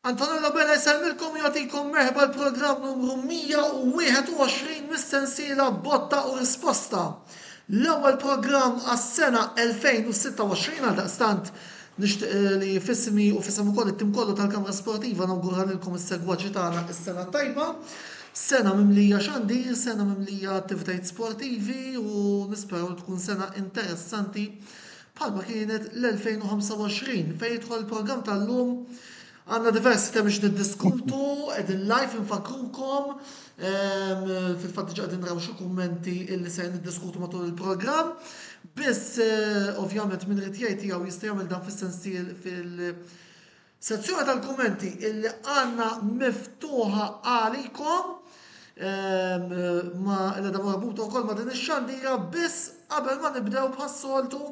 Antonello Bella jsalmilkom jagħtikom merħba l-programm numru 121 mis-sensiela botta u risposta. L-ewwel programm għas-sena 2026 għal daqstant nixtieq li fismi u fisem ukoll it-tim kollu tal-Kamra Sportiva nawguralilkom is-segwaċi tagħna is-sena tajba. Sena mimlija xandir, sena mimlija attivitajiet sportivi u nisperaw tkun sena interessanti bħalma kienet l-2025 fejn jidħol il-programm tal-lum. Għanna diversi temi niddiskutu, edin live infakrukom, fil-fatti ġaqdin raw xi kummenti illi se niddiskutu matul il-programm. Biss ovvjament minn ritjaj tiegħu jista' jagħmel dan fis-sensiel fil-sezzjoni tal-kummenti illi għandna miftuħa għalikom ma l-edha marbuta wkoll ma din ix-xandira biss qabel ma nibdew bħas-soltu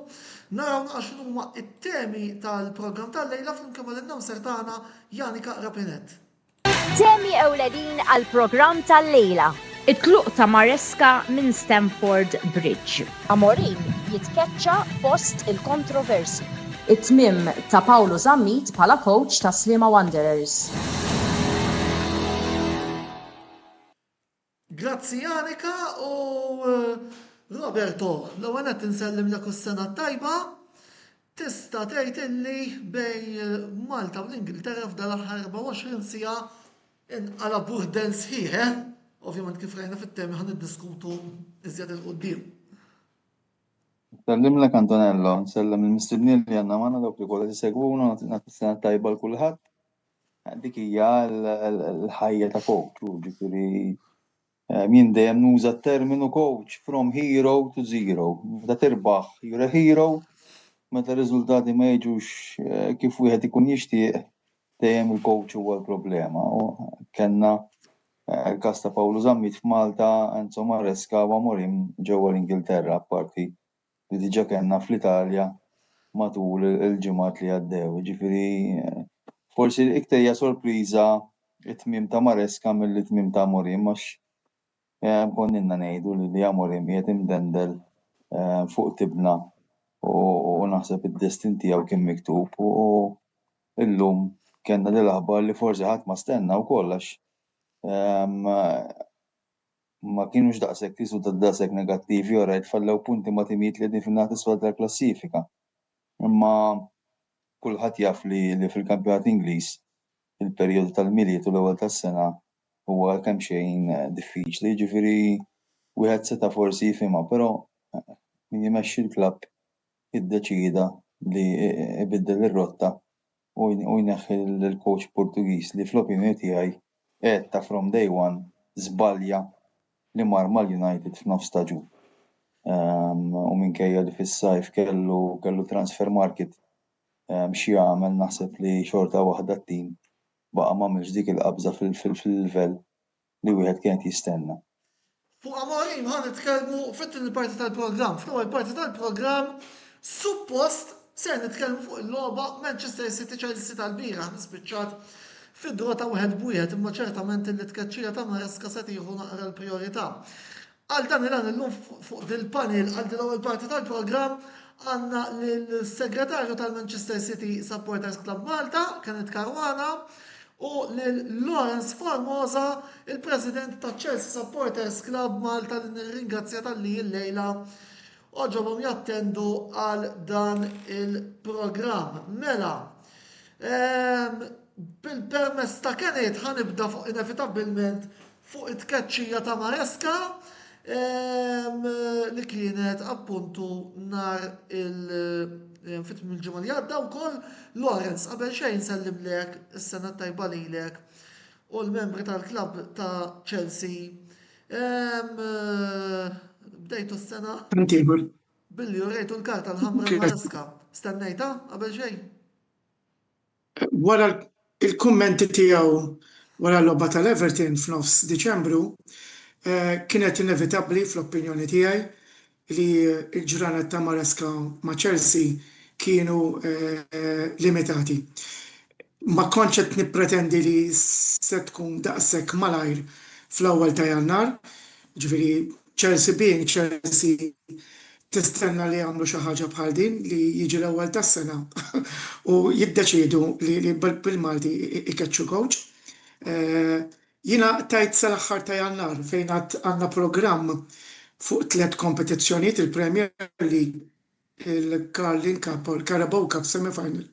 naraw għax huma it-temi tal-programm tal-lejla flimkien mal-announcer tagħna Janika Rapinet. Temi ewlenin għall-programm tal-lejla. It-tluq ta' Maresca minn Stamford Bridge. Amorim jitkeċċa fost il-kontroversi. It-tmiem ta' Paolo Zammit bħala coach ta' Sliema Wanderers. Grazzi Janika u Roberto, l-ewwel qed insellim lek is-sena tajba. Tista' tgħid illi bejn Malta u l-Ingilterra f'dan l-aħħar 24 siegħa inqala burdel sħiħ, ovvjament kif rajna fit-temi ħan niddiskutu iżjed il-qudiem. Sellimlek Antonello, nsellem il-mistednin li għandna magħna dawk li kollha isegwuna nagħti is-sena tajba l kulħadd. Dik hija l-ħajja ta' coach, ġifieri min dejjem nuża t-terminu coach from hero to zero. Meta tirbaħ you're a hero, meta r-riżultati ma jiġux kif wieħed ikun jixtieq dejjem il-coach huwa l-problema. Kellna l-każ ta' Paolo Zammit f'Malta, Enzo Maresca u Amorim ġewwa l-Ingilterra apparti li diġà kellna fl-Italja matul il-ġimgħat li għaddew. Ġifieri forsi iktar hija sorpriża it-tmiem ta' Maresca mill-tmiem ta' Amorim għax konninna ngħidu li Amorim qiegħed imdendel fuq tibna u naħseb id-destin tiegħu kien miktub u illum kellna din l-aħbar li forsi ħadd ma stenna wkoll għax ma kienux daqshekk riżultat daqshekk negattivi u rajt fallew punti ma' timijiet li qegħdin fin-naħa t'isfel tal-klassifika. Imma kulħadd jaf li fil-kampjonat Ingliż il-perjodu tal-miliet u l-ewwel tas-sena huwa kemm xejn diffiċli, ġifieri wieħed seta' forsi jifhimha, però min jmexxi l-klabb iddeċida li ibiddel ir-rotta u jneħħi l-coach Portugiż li fl-opinjoni tiegħi ta' from day one żbalja li mar mal-United f'nofs staġun. U minkejja li fis-sajf kellu transfer market xi jagħmel naħseb li xorta waħda t-tim baqa' m'għamilx dik il-qabża fil-livell li wieħed kien jistenna. Fuq Amorim ħan nitkellmu fit-tieni parti tal-programm. Fl-ewwel parti tal-programm suppost se nitkellmu fuq il-logħba Manchester City Chelsea tal-bieraħ nispiċċat fid-dra ta' wieħed b'wieħed imma ċertament il-tkeċċija ta' Maresca se tieħu naqra l-prijorità. Għal dan il-għan illum fuq dil-panel għal din l-ewwel parti tal-programm għandna lill-segretarju tal-Manchester City Supporters Club Malta, Kenneth Caruana, u lil-Lawrence Formosa, il-President ta' Chelsea Supporters Club Malta li nirringrazzja tal-li l-lejla oġobhom jattendu għal dan il-programm. Mela, bil-permess ta' Kenneth ħanibda fuq inevitabilment fuq it-tkeċċija ta' Maresca li kienet appuntu nar fit mill-ġimgħa li għadda wkoll Lawrence qabel xejn sellim lek is-sena tajba lilek u l-membri tal-klabb ta' Chelsea. Bdejtu s-sena billi urejtu l-karta l-ħamra Maresca. Stennejta qabel xejn? Wara il-kummenti tiegħu wara l-logħba tal-Everton f'nofs Diċembru kienet inevitabbli fl-opinjoni tiegħi li l-ġranet ta' Maresca ma' Chelsea kienu limitati. Ma kontx qed nippretendi li se tkun daqshekk malajr fl-ewwel ta' Jannar, ġifieri Chelsea being Chelsea tistenna li jagħmlu xi ħaġa bħal din li jiġi l-ewwel tas-sena u jiddeċiedu li bil-Malti ikeċċu coach. Jiena tajt sal-aħħar ta' Jannar fejn għandna programm fuq 3 kompetizzjonijiet il-Premier League, il-Carling Cup u l-Carabao Cup semi-final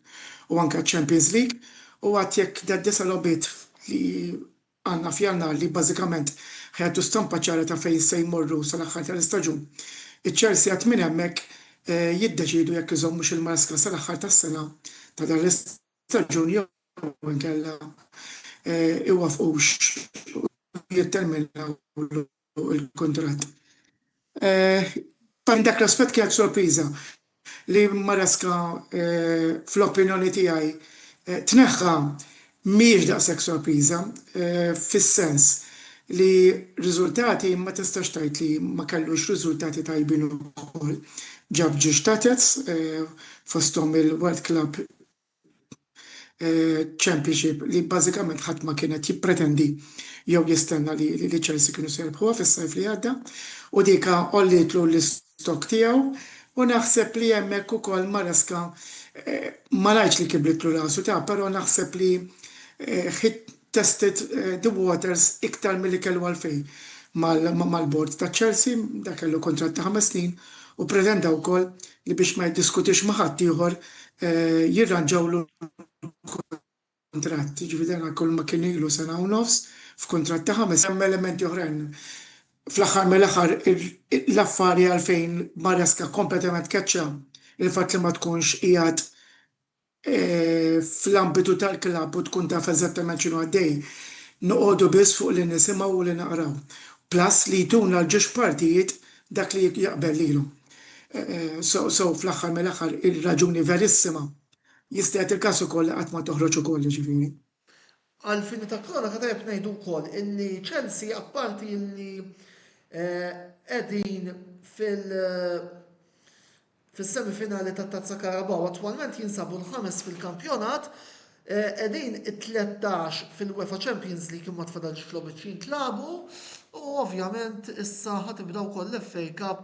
u anke Champions League u għad jekk d-disa lobiet li għandna f'Jannar li bażikament ħajtu stampa ċara ta' fejn se jmorru sal-aħħar tal-istaġun. Iċ-Chelsea għat minn hemmhekk jiddeċidu jekk iżommux il-Marska sal-aħħar tas-sena ta' dan l-istaġun jew inkella iwafqux jitterminaw il-kontratt. Pan dak l-aspett kienet sorpriża li Maresca fl-opinjoni tiegħi tneħħa mhijiex daqshekk sorpriża fis-sens li riżultati ma tistax tgħid li ma kellux riżultati tajbin ukoll. Ġab ġiex tatez fosthom il-World Club Championship li bażikament ħadd ma kienet jippretendi jew jistenna li Chelsea kienu se jirbħuha fis-sajf li għadda u dika qollitlu l-istok tiegħu u naħseb li hemmhekk ukoll Maresca ma ngħidx li kiblitlu rasu ta' però naħseb li tested the waters iktar milli kellu għalfejn mal-bord ta' Chelsea, da kellu kontratt ta' 5 snin u pretenda wkoll li biex ma jiddiskutix ma' ħadd ieħor jirranġawlu kontratt. Ġifieri kull ma kien ilu sena u nofs f'kuntratt ta' 5 hemm elementi oħrajn. Fl-aħħar mill-aħħar l-affari għalfejn Maresca kompletament keċċa il-fatt li ma tkunx qiegħed fl-ambitu tal-klabb u tkun taf eżattament x'inhu għaddej, noqogħdu biss fuq li nisimgħu u li naqraw. Plus li jtuna l-ġiex partijiet dak li jaqbel lilu. So fl-aħħar mill-aħħar ir-raġuni verissima jista' jagħti il-każ ukoll qatt ma toħroġ ukoll jiġifieri. Għal-fini ta' kronika tajb ngħidu wkoll illi Chelsea apparti illi qegħdin fil-semifinali ta' Tazza Carabao attwalment jinsabu l-5 fil-kampjonat, qegħdin it-13 fil-UEFA Champions League imma tfadalx fl-obiċ jintlabu u ovvjament issa ħatibda wkoll l-FA Cup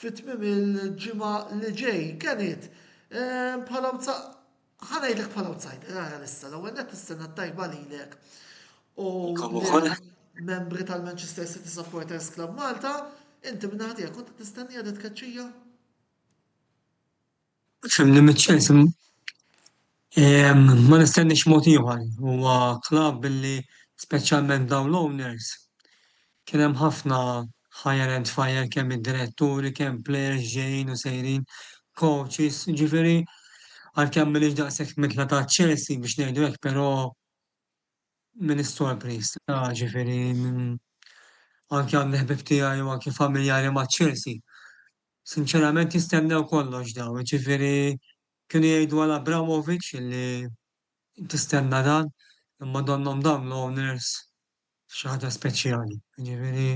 fit-tmiem il-ġimgħa li ġej. Kienet ħanajdlek bħala outsider, realista, l-ewwel qed tistenna tajba lilek. U membri tal-Manchester City Supporters Club Malta, inti minn ħadd kont tistennija dit tkeċċija? Fimni mit-Chelsea ma nistennix mod ieħor. Huwa klabb billi speċjalment dawn l-owners kien hemm ħafna hire and fire kemm id-diretturi, kemm players ġejjin u sejrin, coaches, ġifieri għalkemm m'iniex daqshekk mitla ta' Chelsea biex ngħidu hekk, però min is-sorpriż. Ġifieri anke għandi ħbieb tiegħi u anke familjari ma' Chelsea. Sinċerament jistennew kollox daw, ġifieri kienu jgħidu għal Abramovich illi tistenna dan, imma donhom dawn l-owners xi ħaġa speċjali. Ġifieri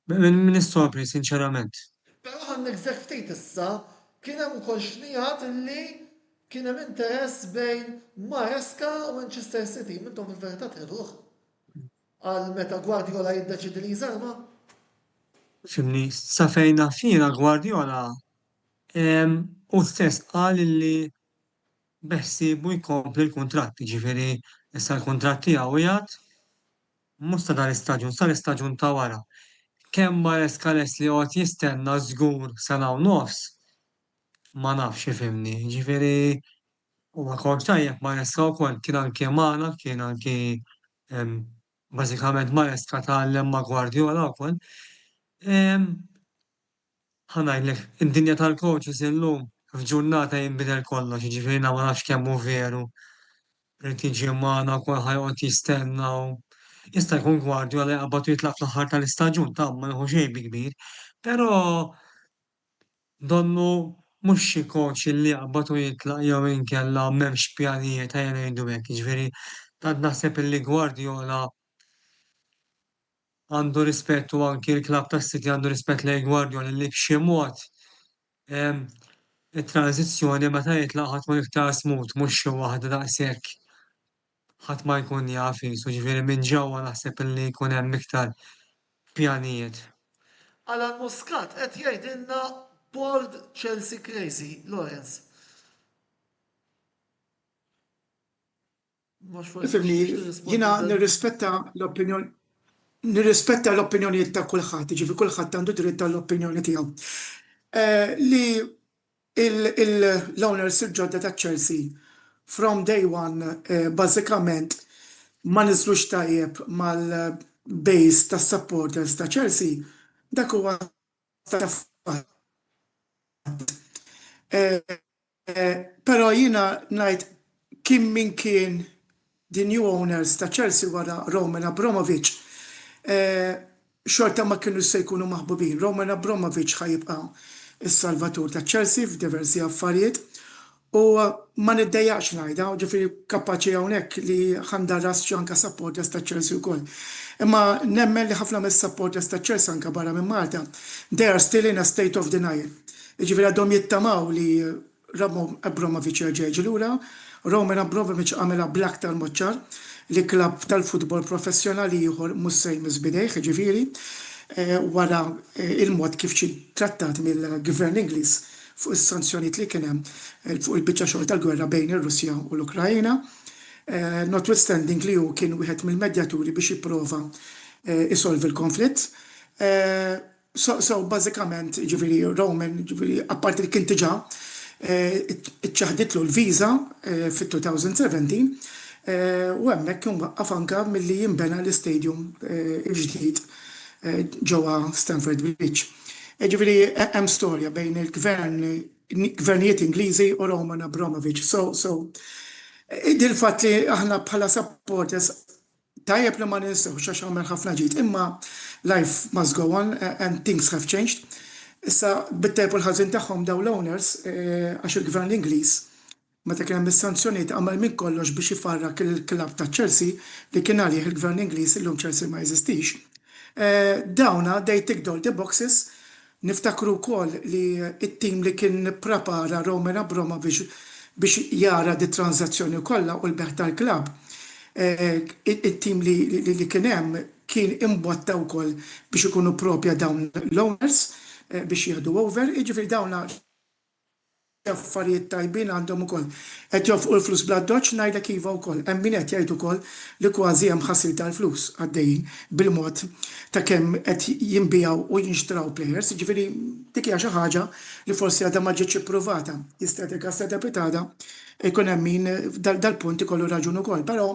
min is-sorpriż sinċerament. Però ħannek żekk ftit issa kien hemm ukoll xnijat illi kien hemm interess bejn Maresca u Manchester City. Mintom fil-verità tħeduh għal meta Guardiola jiddeċidi li jżarma? Fimni, sa fejna fina Guardiola u stess qal li beħsibu jkompli l-kuntratti, ġifieri issa l-kuntratt tiegħu jgħid mhux ta' dan l-istaġun, sa l-istaġun ta' wara. Kemm Maresca lest li joqgħod jistenna żgur sena u nofs ma nafx ifhimni. Ġifieri huwa kont tajjeb Maresca wkoll kien anke magħna, kien anke bażikament Maresca tgħallem ma' Guardiola wkoll. Ħanajdlek, id-dinja tal-coaches illum f'ġurnata jinbidel kollox, ġifieri ma nafx kemm hu veru. Rid jiġi magħna wkoll ħajqgħod jistenna u jista' jkun Guardiola jaqbad jitlaq fl-aħħar tal-istaġun ta' ma jieħu xejn bi kbir, però donnu mhux xi coach li jaqbad u jitlaq jew inkella m'hemmx pjanijiet ejja ngħidu hekk, jiġifieri tant naħseb illi Guardiola għandu rispett u anki l-klabb tas-City għandu rispett lejn Guardiola li b'xi mod it-tranzizzjoni meta jitlaq ħadd ma iktar smooth mhux xi waħda daqshekk ħadd ma jkun jaf isu, ġifieri minn ġewwa naħseb illi jkun hemm iktar pjanijiet. Alan Muscat qed jgħidilna board Chelsea crazy, Lawrence. Ifimni, jina nirrispetta l-opinjoni ta' kulħadd, ġifi kulħadd għandu dritt tal-opinjoni tiegħu. Li l-owners il-ġodda ta' Chelsea from day one bażikament ma niżlux tajjeb mal-base ta' supporters ta' Chelsea, dak huwa ta' Però jina ngħid kien min kien the new owners ta' Chelsea wara Roman Abramovich xorta ma kienu se jkunu maħbubin. Roman Abramovich ħajibqa' is-salvatur ta' Chelsea f'diversi affarijiet u ma niddejjaqx ngħidha, ġifieri kapaċi hawnhekk li ħandarras xi anke supporters ta' Chelsea wkoll. Imma nemmen li ħafna mis-supporters ta' Chelsea anke barra minn Malta, they are still in a state of denial. Ġifieri għadhom jittamaw li Roman Abramovich jerġa' lura, Roman Abramovich għamela bl-aktar moċċar li klabb tal-futbol professjonali ieħor mhux se jmiss bidejh, ġifieri wara il-mod kif ġie trattat mill-Gvern Ingliż fuq is-sanzjonijiet li kien hemm fuq il-biċċa xogħol tal-gwerra bejn ir-Russja u l-Ukrajna, notwithstanding li hu kien wieħed mill-medjaturi biex jipprova isolvi l-konflitt. So bażikament ġifieri Roman, ġifieri apparti li kien diġà iċċaħditlu l-viża fit-2017 u hemmhekk kien waqqaf anke milli jinbena l-istadium il-ġdid ġewwa Stamford Bridge. Ġifieri hemm storja bejn il-gvernijiet Ingliżi u Roman Abramovich. So il-fatt li aħna bħala supporters tajjeb li ma ninsewx għax għamel ħafna ġid, imma life must go on and things have changed. Issa bit-tajb u l-ħażin tagħhom dawn l-owners għax il-Gvern Ingliż meta kien hemm is-sanzjonijiet għamel minn kollox biex ifarrak il-klabb ta' Chelsea li kien għalih il-Gvern Ingliż illum Chelsea ma jeżistix. Dawna they ticked all the boxes. Niftakru wkoll li t-tim li kien prepara Roman Abramovich biex jara di transazzjoni kollha u l-beħ tal-klabb. It-tim li kien hemm kien imbotta wkoll biex ikunu propja dawn l-owners biex jieħdu over, jiġifieri dawna affarijiet tajbin għandhom ukoll. Qed jofqu l-flus bla doċċ ngħidlek iva wkoll. Hemm min qed jgħid ukoll li kważi hemm ħassil tal-flus għaddejjin bil-mod ta' kemm qed jinbijaw u jinxtraw players, jiġifieri dik hija xi ħaġa li forsi għadha ma ġietx ipprovata. Istatika stata pitada jkun hemm min dal-punt ikollu raġun ukoll, però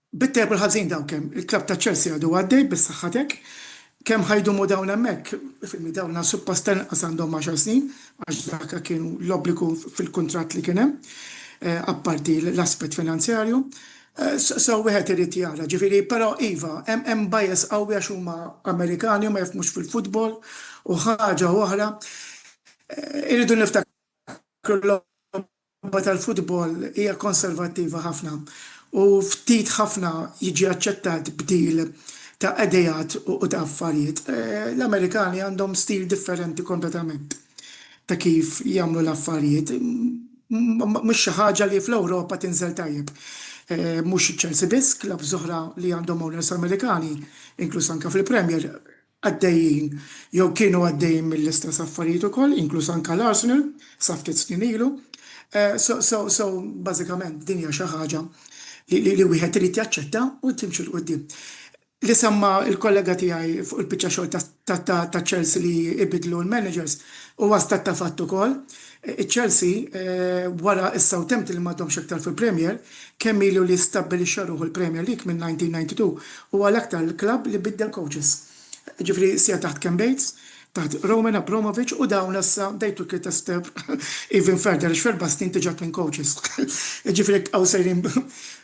bit-tajb il-ħażin dawn kemm il-klabb ta' Chelsea għadu għaddej bis-saħħatek kemm ħajdumu dawn hemmhekk, filmi dawna suppost inqas għandhom 10 snin, għax dak kienu l-obbligu fil-kuntratt li kien hemm, apparti l-aspett finanzjarju. So wieħed irid jara, ġifieri, però iva, hemm bias qawwi għax huma Amerikani u ma jafhmux fil-futbol u ħaġa oħra. Iridu niftakru l-logħba tal-futbol hija konservattiva ħafna u ftit ħafna jiġi aċċettat bdil ta' idejat u ta' affarijiet. L-Amerikani għandhom stil differenti kompletament ta' kif jagħmlu l-affarijiet. Mhux xi ħaġa li fl-Ewropa tinżel tajjeb. Mhux Chelsea biss, klabb oħra li għandhom owners Amerikani, inkluż anke fil-Premier, għaddejjin jew kienu għaddejjin mill-istess affarijiet ukoll, inkluż anke l-Arsenal, sa ftit snin ilu. So bażikament din hija xi ħaġa li wieħed irid jaċċetta u timxi l qudiem. Li semma il-kollega tiegħi fuq il-biċċa xogħol ta' Chelsea li ibidlu l-managers huwa stat ta' fatt ukoll. Chelsea wara is-Southampton li m'għadhomx aktar fil-Premier kemm ilu li stabbilixxa ruħu l-Premier League minn 1992 huwa l-aktar il-klabb li biddel coaches. Ġifieri sija taħt Ken Bates, taħt Roman Abramovich u dawn issa they took it a step even further x'ferba snin tiġat minn coaches. Ġifieri hawn sejrin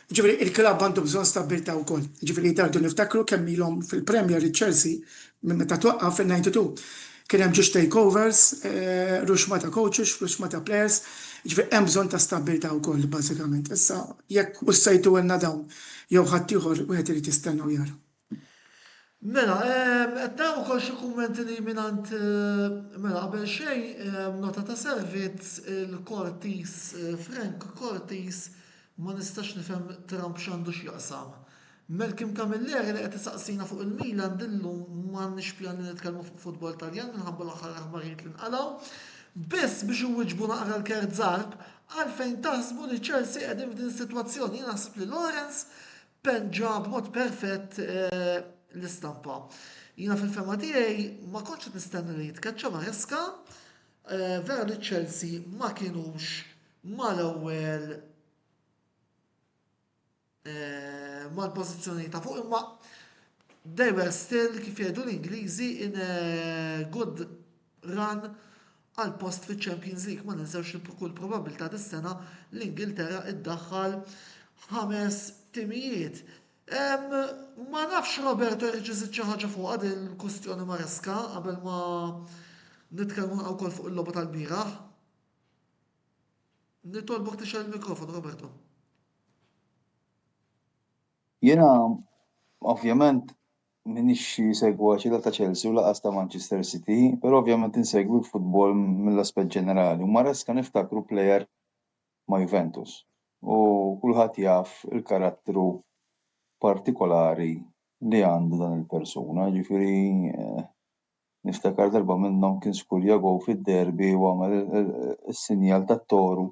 ġifieri il-klabb għandu bżonn stabbiltà wkoll. Ġifieri tardu niftakru kemm ilhom fil-Premier Chelsea minn meta twaqqaf fil-92. Kien hemm ġiex takeovers, ruxma ta' coaches, ruxma ta' players, ġifieri hemm bżonn ta' stabbiltà wkoll bażikament. Issa jekk ussejtu għandna dawn jew ħadd ieħor wieħed irid jistennew jara. Mela, qed nagħmlu wkoll xi kummenti li minant mela qabel xejn nota ta' servizz il-Cortis Frank Cortis ma nistax nifhem Trump x'għandu x'jaqsam Malcolm Camilleri li qed isaqsina fuq il-Milan dillu m'għandniex pjan li nitkellmu fuq futbol Taljan minħabba l-aħħar aħbarijiet li nqalgħu. Biss biex iwiġbu naqra l-kert żgħar għalfejn taħsbu li Chelsea qegħdin f'din is-sitwazzjoni. Jien naħseb li Lawrence penġa b'mod perfett l-istampa. Jiena fil-fema tiegħi ma kontx qed nistenna li jitkeċċa Maresca, vera li Chelsea ma kinux mal-ewwel mal-pożizzjoni ta' fuq imma they were still kif jgħidu l-Ingliżi in a good run għal post fi Champions League. Ma ninsewx kull probabilità dis-sena l-Ingilterra iddaħħal 5 timijiet. Ma nafx Roberto irġiżit xi ħaġa fuq għad il-kustjoni Maresca qabel ma nitkellmu wkoll fuq il-logħba tal-bieraħ. Nitolbok tixel il-mikrofon, Roberto. Jena, ovvjament, minix segwa ċila ta' Chelsea u laqas ta' Manchester City, pero ovvjament insegwi l-futbol mill-aspet ġenerali. U Maresca niftakru plejer ma' Juventus. U kulħadd jaf il-karattru partikolari li għandu dan il-persuna. Ġifieri niftakar darba minnhom kien skurja gow fid-derbi u għamel is-sinjal tat-toru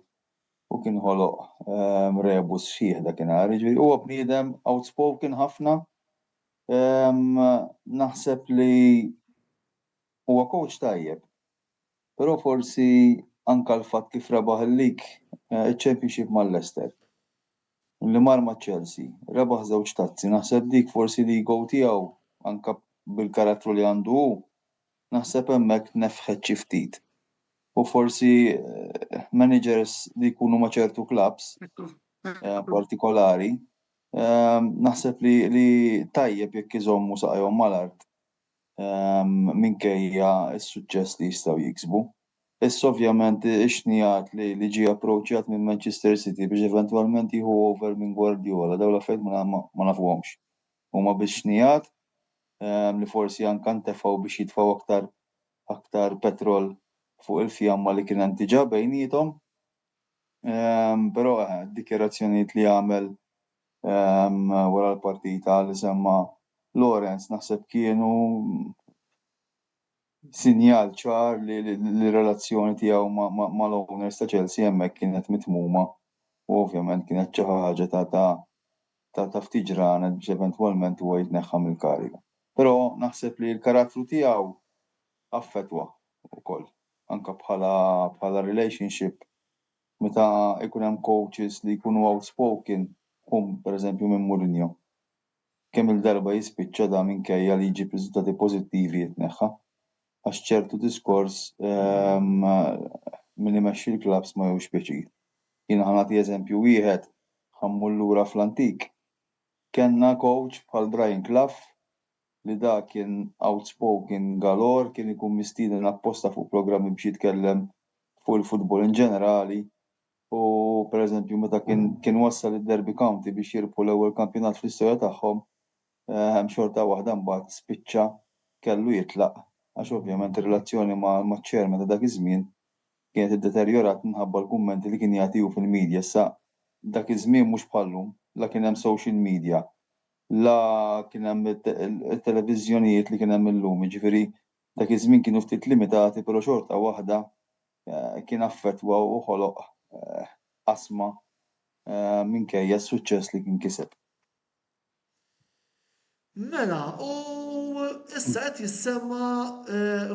u kien ħoloq rebus xieħ dakinhar. Ġifieri huwa bniedem outspoken ħafna. Naħseb li huwa coach tajjeb, però forsi anka l-fatt kif rebaħ il-lig il-Championship mal-Leicester. Li mar ma' Chelsea, rebaħ żewġ tazzi, naħseb dik forsi li go tiegħu anka bil-karattru li għandu hu, naħseb hemmhekk nefħet xi ftit. U forsi managers li jkunu ma' ċertu clubs partikolari naħseb li tajjeb jekk iżommu saqajhom mal-art minkejja s-suċċess li jistgħu jiksbu. Issa ovvjament ix-xnijat li ġie approċċjat minn Manchester City biex eventwalment jieħu over minn Guardiola dawn l-affarijiet ma nafhomx. Huma biex xnijat li forsi anke ntefgħu biex jitfgħu aktar petrol fuq il-fjamma li kien hemm diġà bejniethom. Però d-dikjarazzjonijiet li għamel wara l-partita li semma Lawrence naħseb kienu sinjal ċar li l-relazzjoni tiegħu mal-owners ta' Chelsea hemmhekk kienet mitmuma u ovvjament kienet xi ħaġa ta' ftit ġranet biex eventwalment huwa jitneħħa mill-kariga. Però naħseb li l-karattru tiegħu affettwa wkoll anke bħala relationship meta jkun hemm coaches li jkunu outspoken pereżempju minn Mourinho. Kemm il-darba jispiċċa da minkejja li jġib riżultati pożittivi jitneħħa għax ċertu diskors min imexxi l-klabs ma jewx pjaċir. Jiena ħanagħti eżempju wieħed ħammur lura fl-antik. Kenna coach bħal Brian Clough li da kien outspoken galore, kien ikun mistieden apposta fuq programmi biex jitkellem fuq il-futbol in ġenerali. U pereżempju meta kien wassal id-Derby County biex jirbu l-ewwel kampjonat fl-istorja tagħhom, hemm xorta waħda mbagħad spiċċa kellu jitlaq għax ovvjament ir-relazzjoni maċ-chairman ta' dak iż-żmien kienet iddeterjorat minħabba l-kummenti li kien jagħtihu fil-medja. Issa dak iż-żmien mhux bħallum, la kien hemm social media, la kien hemm it-televiżjonijiet li kien hemm illum. Jiġifieri dak iż-żmien kienu ftit limitati, però xorta waħda kien affettwa u ħoloq asma minkejja s-suċċess li kien kiseb. Mela, u issa qed jissemma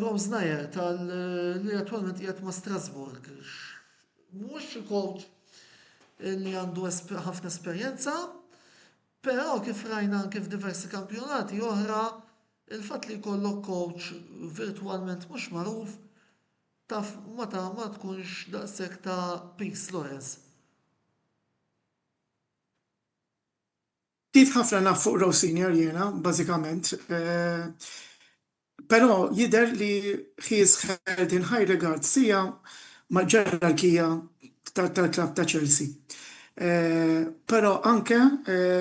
Rose Najer li attwalment qiegħed ma' Strasbourg. Mhux il-coach li għandu ħafna esperjenza, però kif rajna anke f'diversi kampjonati oħra, il-fatt li jkollok coach virtwalment mhux magħruf taf ma tkunx daqshekk ta' peace, Lawrence. Ftit ħafna naf fuq Rose Senior jiena, bażikament, però jidher li he is held in high regard sija mal-ġerarkija tal-klabb ta' Chelsea. Però anke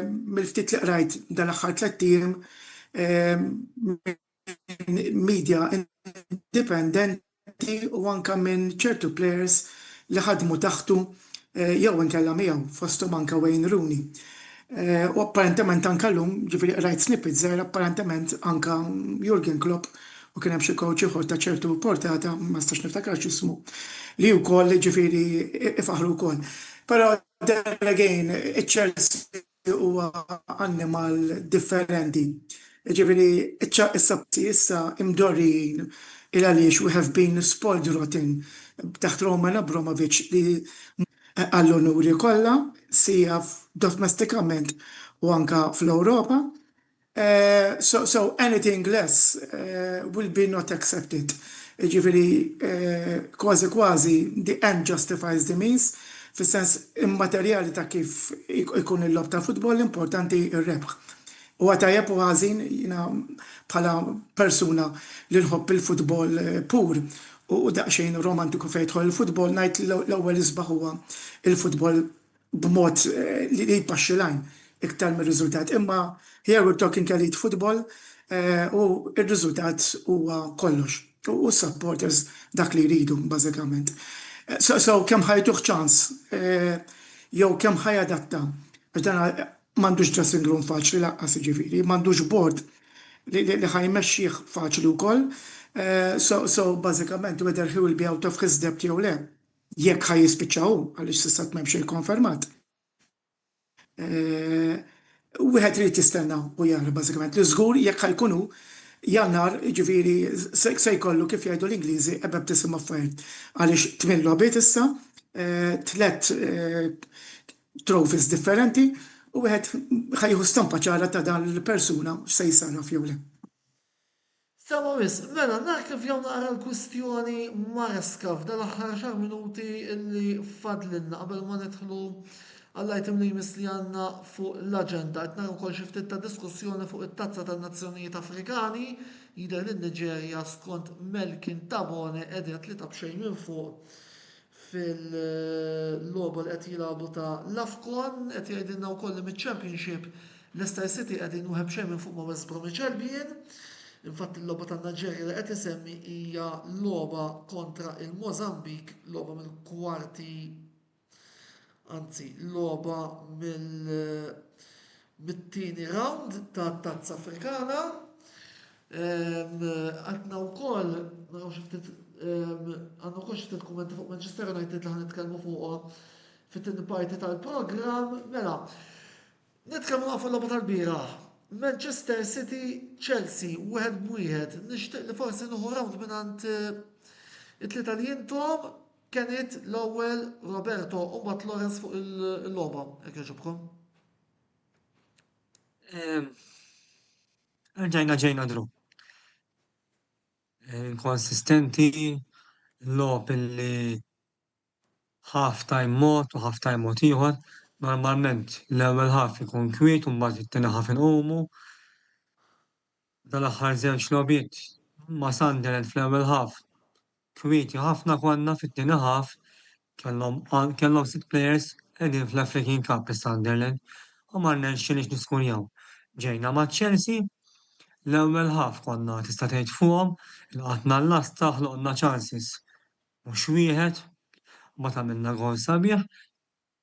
mill-ftit li qrajt dal-aħħar 3 ijiem media independenti u anke minn ċertu players li ħadmu taħtu jew inkella miegħu fosthom anke Wayne Rooney. U apparentement anka llum, ġifieri rajt snippet żgħir apparentement anka Jurgen Klopp u kien hemm xi coach ieħor ta' ċertu portata ma stax niftakar x'ismu li wkoll ġifieri ifaħru wkoll. Però then again, iċ-Chelsea huwa animal differenti. Ġifieri issa imdorrin il għaliex we have been spoiled rotten taħt Roman Abramovich li għall-onuri kollha sija domestikament u anka fl-Ewropa. So anything less will be not accepted. Ġifieri kważi the end justifies the means, fis-sens immaterjali ta' kif ikun il-lob ta' futbol importanti ir-rebħ. U għatajab u għazin jina bħala persuna li nħobb il-futbol pur u daqxejn romantiku fejtħol il-futbol najt l-ewwel isbaħ huwa il-futbol b'mod li jpaxxilajn iktar mir-riżultat. Imma here we're talking elite football u il-riżultat huwa kollox. U supporters dak li jridu bażikament. So kemm ħajtuh ċans jew kemm ħajadatta għax dan m'għandux dressing room faċli laqqas ġifieri, m'għandux board li ħajmexxih faċli wkoll. So bażikament whether he will be out of his depth jew le, jekk ħajjispiċċaw għaliex s'issa m'hemm xejn konfermat. Wieħed irid jistenna u jara bażikament li żgur jekk ħajkunu Jannar ġifieri se jkollu kif jgħidu l-Ingliżi ebeb tisim affarijiet għaliex tmien logħbiet issa, tliet trophies differenti u wieħed ħajħu stampa ċara ta' dan il-persuna se jsarraf jew le. Sama wis, mela narkif jew naqra l-kwistjoni Maresca f'dan l-aħħar xar minuti illi fadlilna qabel ma nidħlu għall-item li jmiss li għandna fuq l-aġenda. Qed nara wkoll xi ftit ta' diskussjoni fuq it-tazza tan-Nazzjonijiet Afrikani, jidher li n-Niġerja skont Melkin Tabone qiegħda tlieta b'xejn minn fuq fil-logħba li qed jilagħbu ta' l-AFCON, qed jgħidilna wkoll li mid-Championship Leicester City qegħdin wieħed b'xejn minn fuq ma' West Bromwich Albion. Infatti l-logħba tan-Niġerja li qed isemmi hija logħba kontra il-Mozambik, logħba mill-kwarti anzi logħba mit-tieni round ta' tazza Afrikana. Għandna wkoll naraw xi ftit għandna wkoll xi ftit kummenti fuq Manchester United li ħanitkellmu fuqha fit-tieni parti tal-programm. Mela, nitkellmu fuq l-logħba tal-bieraħ. Manchester City Chelsea 1-1. Nixtieq li forsi nieħu round mingħand it-tlieta li intom kienet l-ewwel Roberto u mbagħad Lawrence fuq il-logħba, hekk jogħġobkom. Ġejna dru. Inkonsistenti, logħob illi half time mod u half time mod ieħor. Normalment l-ewwel half ikun kwiet u mbagħad it-tieni half inqumu. Dal-aħħar żewġ logħbiet ma' Sunderland fl-ewwel half kwieti ħafna konna fit-tieni half kellhom 6 players qegħdin fl-African Cup is-Sunderland u ma rnexxinix niskunjaw. Ġejna ma' Chelsea l-ewwel half konna tista' tgħid fuqhom il-qatna l-lasta ħloqna chances. Mhux wieħed ma tagħmilna gol sabiħ.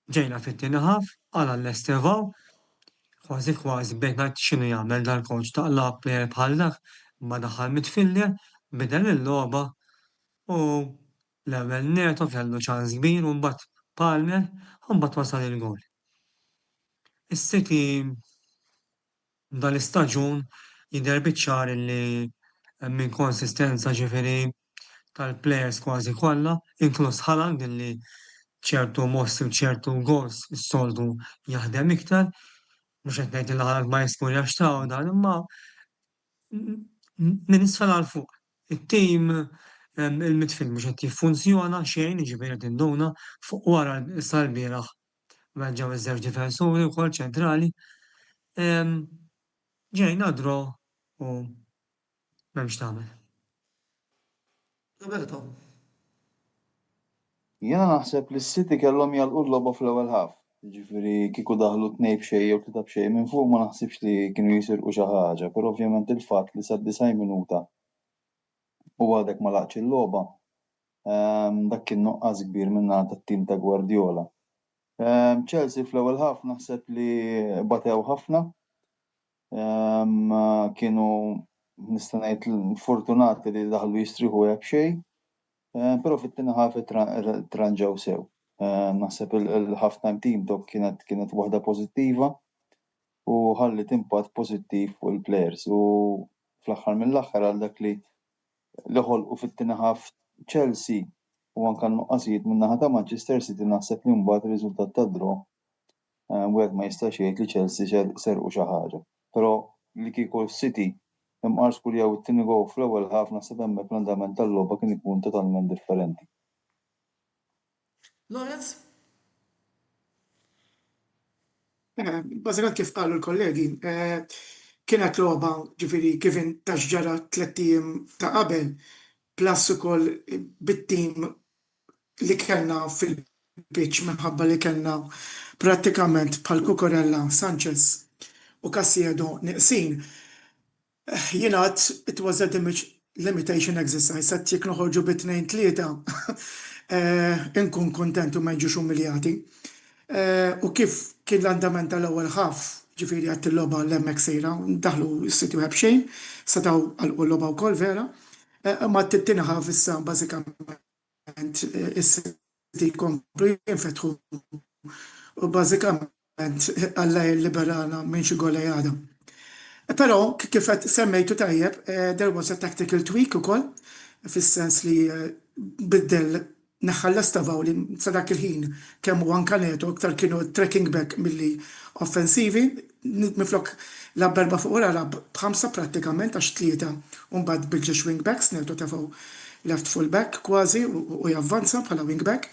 Ġejna fit-tieni half għala l-estevaw kważi bejn ngħid x'inhu jagħmel dal-coach taqlab plejer bħal dak ma daħal midfielder bidel il-logħba u l-ewwel Neto kellu ċans kbir u mbagħad Palmer u mbagħad wasal il-gol. Is-City dal-istaġun jidher biċ-ċar li hemm inkonsistenza ġifieri tal-plejers kważi kollha, inkluż Haaland illi ċertu mossi u ċertu gols is-soltu jaħdem iktar. Mhux qed ngħid li Haaland ma jiskurjax ta' dan imma minn isfel għal fuq. It-tim il-midfield mhux qed jiffunzjona xejn, jiġifieri qed induna fuq wara issa l-bieraħ ġew iż-żewġ difensuri wkoll ċentrali. Ġejna draw u m'hemmx tagħmel. Roberto. Jiena naħseb li s-City kellhom jalqu l-logħba fl-ewwel half. Jiġifieri kieku daħlu 2 b'xejn jew 3 b'xejn minn fuq ma naħsibx li kienu jisirqu xi ħaġa, però ovvjament il-fatt li sa 90 minuta u għadek ma laqx il-logħba dak kien nuqqas kbir min-naħa tat-tim ta' Guardiola. Chelsea fl-ewwel ħaf naħseb li batew ħafna. Kienu nista' ngħid fortunati li daħlu jistrieħu hekk xejn, però fit-tieni ħaf tranġaw sew. Naħseb il-half time team talk kienet waħda pożittiva u ħallit impatt pożittiv fuq il-players u fl-aħħar mill-aħħar għal dak li ħolqu fit-tieni ħaf Chelsea u anke nuqqasijiet min-naħa ta' Manchester City naħseb li mbagħad ir-riżultat tad-draw wieħed ma jistax jgħid li Chelsea serqu xi ħaġa. Però li kieku City imqars kull jew it-tieni gow fl-ewwel ħaf naħseb hemmhekk l-andament tal-logħba kien ikun totalment differenti. Lawrence? Bażikament kif qalu l-kollegi, kienet logħba ġifieri kif intax ġara 3 ijiem ta' qabel plus ukoll bit-tim li kellna fil-pitch minħabba li kellna prattikament bħal Cucurella, Sanchez u Caicedo nieqsin. It was a limitation exercise, għat jek noħorġu bit-2-3 inkun kontentu ma jġux umiljati. U kif kien l-andament tal-ewwel ħaf, ġifieri għat il-logħba l-hemmhekk sejra, daħlu s-City web xejn, setgħu għalqu l-logħba wkoll vera, ma t-tieni ħaf issa bażikament is-City komplu jinfetħu u bażikament Alla jilliberana minn xi golejada. Però kif qed semmejtu tajjeb, there was a tactical tweak ukoll, fis-sens li biddel neħħa l-Estavaw li sa dak il-ħin kemm u anke Neto aktar kienu tracking back milli offensivi, miflok l-berba fuq wara lab b'5 prattikament għax 3 u mbagħad bil-ġiex wing backs, Neto tefgħu left full back kważi u javvanza bħala wing back.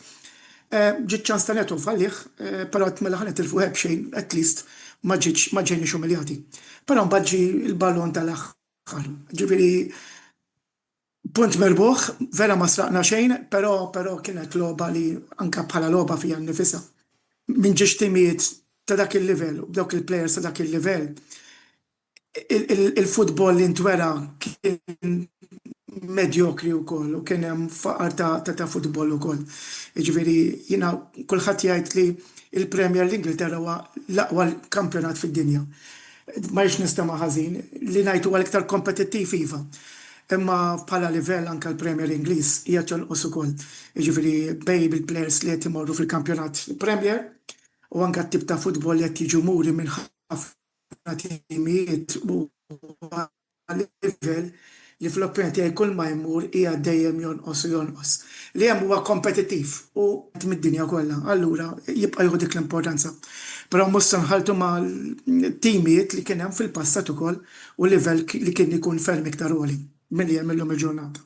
Ġiet ċans ta' Neto fallih, però mela ħanet il-fuq xejn, at least ma ġejniex umiljati. Però mbagħad ġie l-ballon tal-aħħar. Ġifieri punt merbuħ, vera ma sraqna xejn, però kienet logħba li anke bħala logħba fiha nnifisha. Minn ġiex timijiet ta' dak il-livell u b'dawk il-plejers ta' dak il-livell, il-futbol li ntwera kien medjokri wkoll u kien hemm faqar ta' futbol ukoll. Jiġifieri jiena kulħadd jgħid li il-Premier l-Ingilterra huwa l-aqwa kampjonat fid-dinja. Ma jiex nistema' ħażin li ngħidu huwa l-iktar kompetittiv iva. Imma bħala livell anke l-Premier Ingliż hija tonqos ukoll. Jiġifieri bej bil-plejers li qed imorru fil-kampjonat Premier u anke t-tip ta' futbol li qed jiġu muri minn ħafna timijiet u livell li fl-opinjoni tiegħi kull ma jmur hija dejjem jonqos. Li hemm huwa kompetittiv u mid-dinja kollha, allura jibqa' jieħu dik l-importanza. Però mhux se nħaltu ma' timijiet li kien hemm fil-passat ukoll u livell li kien ikun ferm iktar għoli milli hemm illum il-ġurnata.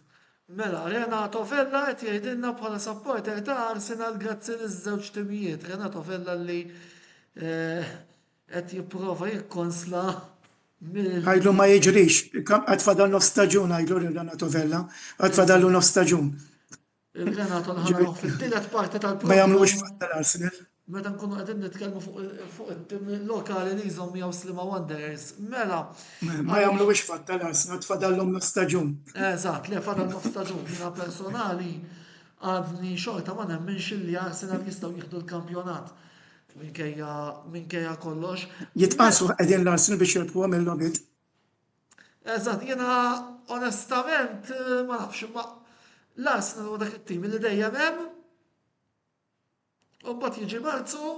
Mela, Renato Vella qed jgħidilna bħala supporter ta' Arsenal grazzi liż-żewġ timijiet. Renato Vella li qed jipprova jikkonsla Għajlu ma jiġrix, għatfadal nofs staġun għajlu Renato Vella, għatfadallu nofs staġun. Il-Renato nħarru fil-tielet parti tal-programm. Ma jagħmluhx fatta l-Arsenal. Meta nkunu qegħdin nitkellmu fuq it-tim lokali li jżomm jew Slima Wanderers. Mela. Ma jagħmluhx fatta l-Arsenal, tfadallhom nofs staġun. Eżatt, li fadal nofs staġun. Jiena personali għadni xorta ma nemminx li Arsenal jistgħu jieħdu l-kampjonat. Minkejja kollox. Jitqansu qegħdin l-Arsenal biex jirbħuha mill-logħbiet. Eżatt, jiena onestament ma nafx ma l-Arsenal huwa dak it-tim li dejjem hemm u mbagħad jiġi Marzu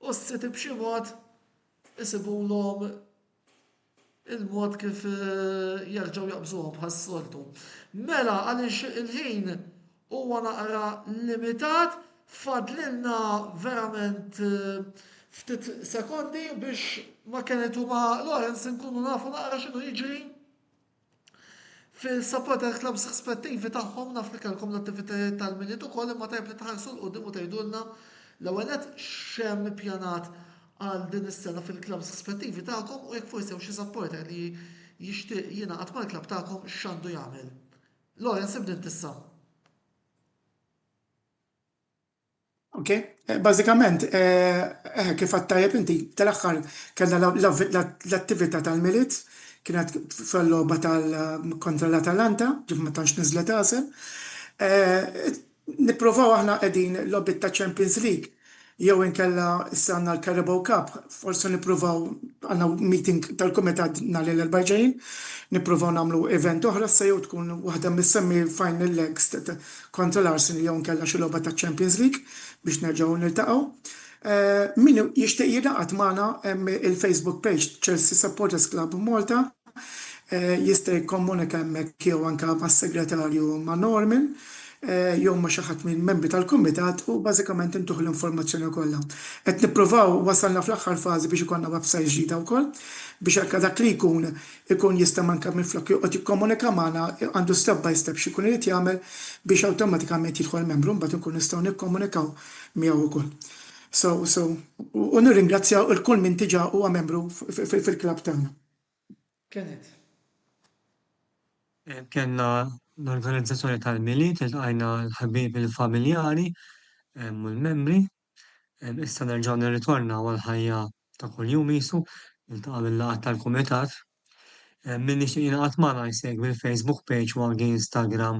u s-City b'xi mod isibulhom il-mod kif jerġgħu jaqbżuhom bħas-soltu. Mela għaliex il-ħin huwa naqra limitat fadlilna verament ftit sekondi biex ma kienet ma Lawrence nkunu nafu naqra x'inhu jiġri fil-supporter clubs rispettivi tagħhom naf li kellkom l-attivitajiet tal-miliet ukoll imma tajb li tħarsu l-qudiem u tgħidulna l-ewwel x'hemm ippjanat għal din is-sena fil-clubs rispettivi tagħkom u jekk forsi xi supporter li jixtieq jingħaqad mal-klabb tagħkom x'għandu jagħmel. Lawrence ibdin issa. Ok, bażikament, kif għattajab inti, tal-axħar kellna l-attività tal-miliet, kienet fil-logħba kontra l-Atalanta, ġif ma tantx niżlet għasem. Nipprovaw aħna qegħdin logħbiet ta' Champions League jew inkella issa għandna l-Carabao Cup, forsi nippruvaw għandna meeting tal-kumitat nhar l-erbgħa ġejjin, nippruvaw nagħmlu event oħra sa jew tkun waħda mis-semi final legs kontra l-Arsenal jew inkella xi logħba taċ-Champions League biex nerġgħu niltaqgħu. Min jixtieq jingħaqad magħna hemm il-Facebook page Chelsea Supporters Club Malta, jista' jikkomunika hemmhekk jew anke mas-segretarju ma' Norman, jew ma' xi ħadd minn membri tal-kumitat u bażikament intuħ l-informazzjoni kollha. Qed nippruvaw wasalna fl-aħħar fażi biex ikollna website ġdida wkoll biex hekk dak li jkun jista' manka minflok joqgħod jikkomunika magħna għandu step by step x'ikun irid jagħmel biex awtomatikament jidħol membru mbagħad inkun nistgħu nikkomunikaw miegħu wkoll. U nirringrazzjaw il-kull min diġà huwa membru fil-klabb tagħna. Kenneth. Kenna l-organizzazzjoni tal-miliet, il-għajna l-ħabib il-familjari u l-membri. Issa nerġgħu nirritorna għal-ħajja ta' kuljum jisu, il-taqa bil-laqat tal-kumitat. Min nixtieq jingħaqad magħna jsegwi l-Facebook page u anke Instagram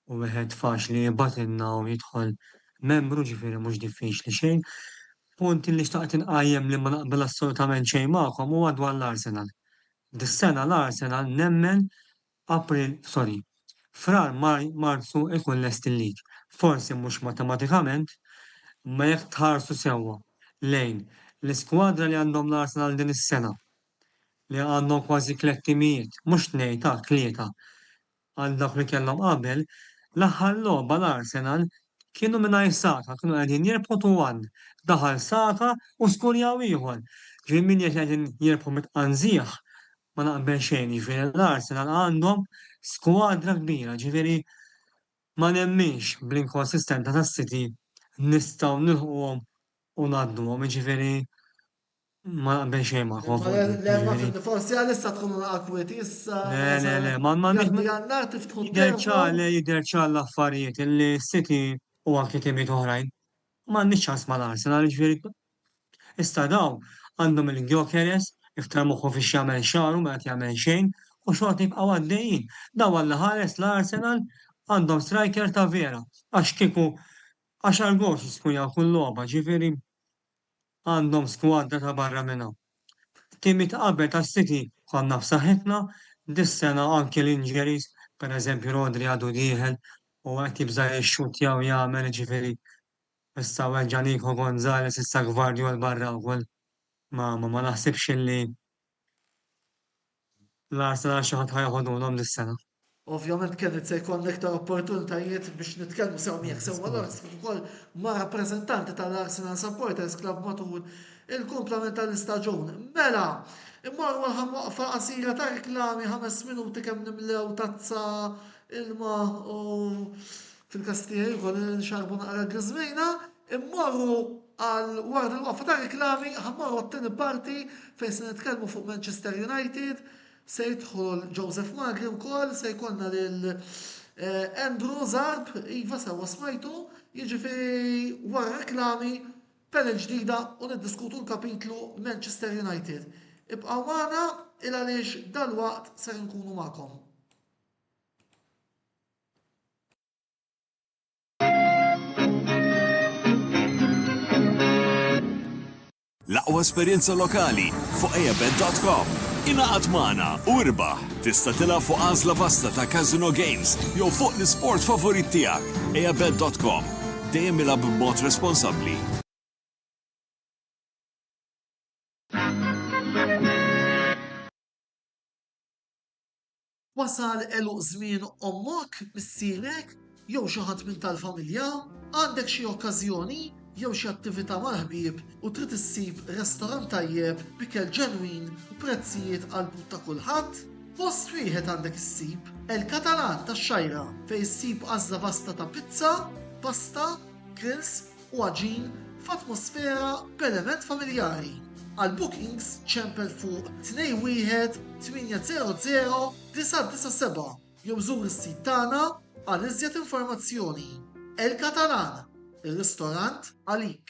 u wieħed faċli jibgħatilna u jidħol membru ġifieri mhux diffiċli xejn. Punt li xtaqt inqajjem li ma naqbel assolutament xejn magħkom huwa dwar l-Arsenal. Dis-sena l-Arsenal nemmen frar Marzu ikun lest il-lig. Forsi mhux matematikament, ma jekk tħarsu sewwa lejn l-iskwadra li għandhom l-Arsenal din is-sena li għandhom kważi klettimijiet, mhux tnejn ta' tlieta għal dak li kellhom qabel, l-aħħar logħba l-Arsenal kienu mingħajr Saka, kienu qegħdin jirbħu 2-1, daħal Saka u skurjaw ieħor. Ġifieri min jekk qegħdin jirbħu mitqanżieħ ma naqbel xejn, ġifieri l-Arsenal għandhom skwadra kbira, ġifieri ma nemminx bl-inkonsistenza tas-City nistgħu nilħuhom u ngħadduhom, ġifieri ma naqbel xejn magħhom. Forsi għalissa tkun akweti issa. Le, jidher ċar l-affarijiet li s-City u anke timiet oħrajn m'għandniex ċans mal-Arsenal, ġifieri issa daw għandhom il-Gyökeres iktar moħħu fiex jagħmel xahar u ma qed jagħmel xejn u xogħol jibqgħu għaddejjin. Daw alla ħares l-Arsenal għandhom striker ta' vera għax kieku 10 gols jiskunjaw kull logħba, ġifieri għandhom skwadra ta' barra minnha. Timiet qabel tas-City konna b'saħħitna, dis-sena anke l-injuries, pereżempju Rodri għadu dieħel u qed jibża jixxuttja u jagħmel ġifieri issa weġġa' Nico Gonzalez issa Gvardiol barra wkoll. Ma naħsibx illi l-Arsenal xi ħadd ħajħodulhom dis-sena. Ovvjament kienet se jkun iktar opportunitajiet biex nitkellmu sew miegħek sewwa ukoll ma' rappreżentanti tal-Arsenal Supporters Club matul il-kumplament tal-istaġun. Mela, immorru waqfa qasira ta' reklami 5 minuti kemm nimlew tazza ilma u fil-Kastilja jkoll nxarbu naqra gżmejna, immorru għal wara il-waqfa ta' reklami ħammorru għat-tieni parti fejn se nitkellmu fuq Manchester United. Se jidħol Joseph Magri wkoll, se jkollna lil Andrew Zarb, iva sewa smajtu, jiġifieri wara reklami panel ġdida u niddiskutu l-kapitlu Manchester United. Ibqgħu magħna il għaliex dalwaqt se nkunu magħkom. L-aqwa esperjenza lokali fuq eabet.com. Ingħaqad magħna u irbaħ tista' tilgħab fuq għażla vasta ta' Casino Games jew fuq l-isport favorit tiegħek. eabet.com. Dejjem ilgħab b'mod responsabbli. Wasal eluq żmien ommok, missierek, jew xi ħadd minn tal-familja, għandek xi okkażjoni jew xi attività mal-ħbieb u trid issib restorant tajjeb bikel ġenwin u prezzijiet qalbut ta' kulħadd, post wieħed għandek issib El-Katalan tax-Xajra fejn issib għażla vasta ta' pizza, pasta, grills u għaġin f'atmosfera b'element familjari. Għal bookings ċempel fuq 21-800-997 jew żur is-sit tagħna għal iżjed informazzjoni. El-Katalan, il-ristorant għalik.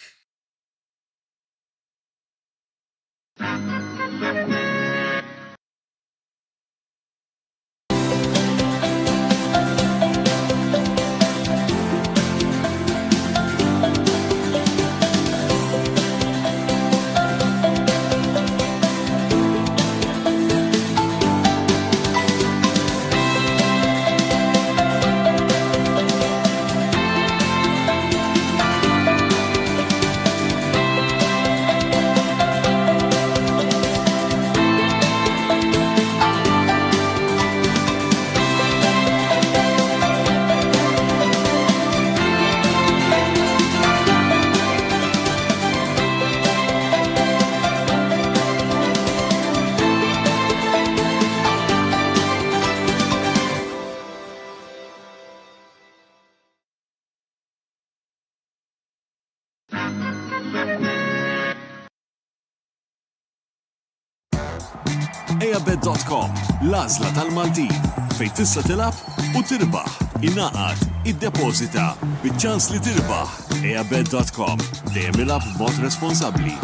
Eabet.com, l-għażla tal-Maltin, fejn tista' tilab u tirbaħ, ingħaqad, iddepożita, biċ-ċans li tirbaħ. Eabet.com, dejjem ilab b'mod responsabbli.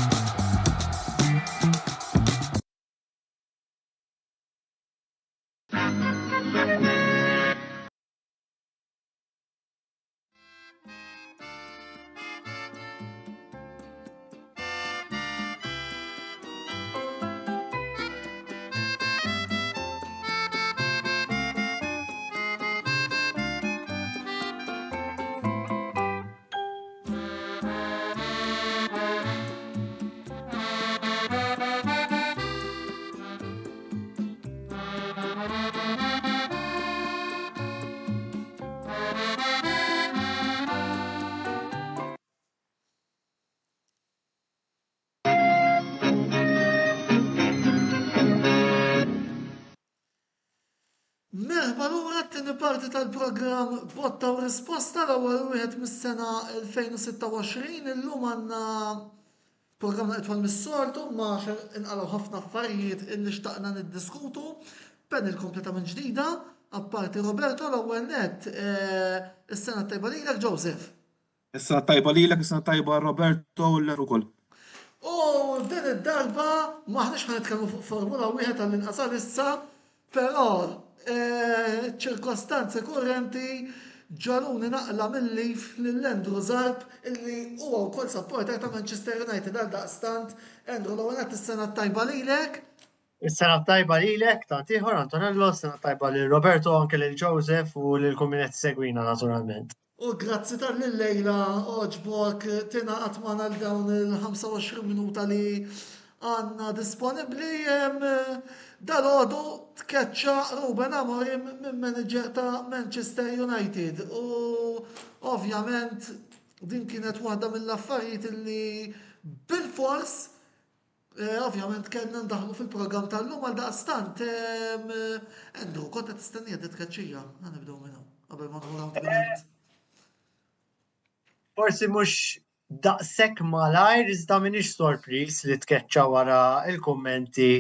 Merħba l-ura t-tini parti tal-program Botta u Risposta l-ewwel wieħed mis-sena 2026. Illum għandna program naqtfal mis-soltu ma inqalgħu ħafna affarijiet illi xtaqna niddiskutu. Panel kompletament ġdida, apparti Roberto l-ewwel nett is-sena tajba lilek Joseph. Issa tajba lilek, issa tajba Roberto u l-leru ukoll. U din id-darba maħniex ħanitkellmu fuq Formula wieħed għall-inqasal issa, però ċirkostanzi kurrenti ġaluni naqla mill-lif lill-Andrew Zarb illi huwa wkoll supporter ta' Manchester United għal daqstant. Andrew l-ewwel is-sena tajba lilek. Is-sena tajba lilek ta' ieħor Antonello, is-sena tajba lil Roberto, anke lil Joseph u lil kumminet segwina naturalment. U grazzi tal-lejla oġbok tingħaqad magħna għal dawn il-25 minuta li għandna disponibbli. Dal-għodu tkeċċa Ruben Amorim minn manager ta' Manchester United u ovvjament din kienet waħda mill-affarijiet li bil-fors ovvjament kellna ndaħlu fil-programm tal-lum għal daqstant. Andrew, kont qed tistennija di tkeċċija, ħanibdew minnha qabel ma nħu round. Forsi mhux daqshekk malajr iżda m'iniex sorpriż li tkeċċa wara il-kummenti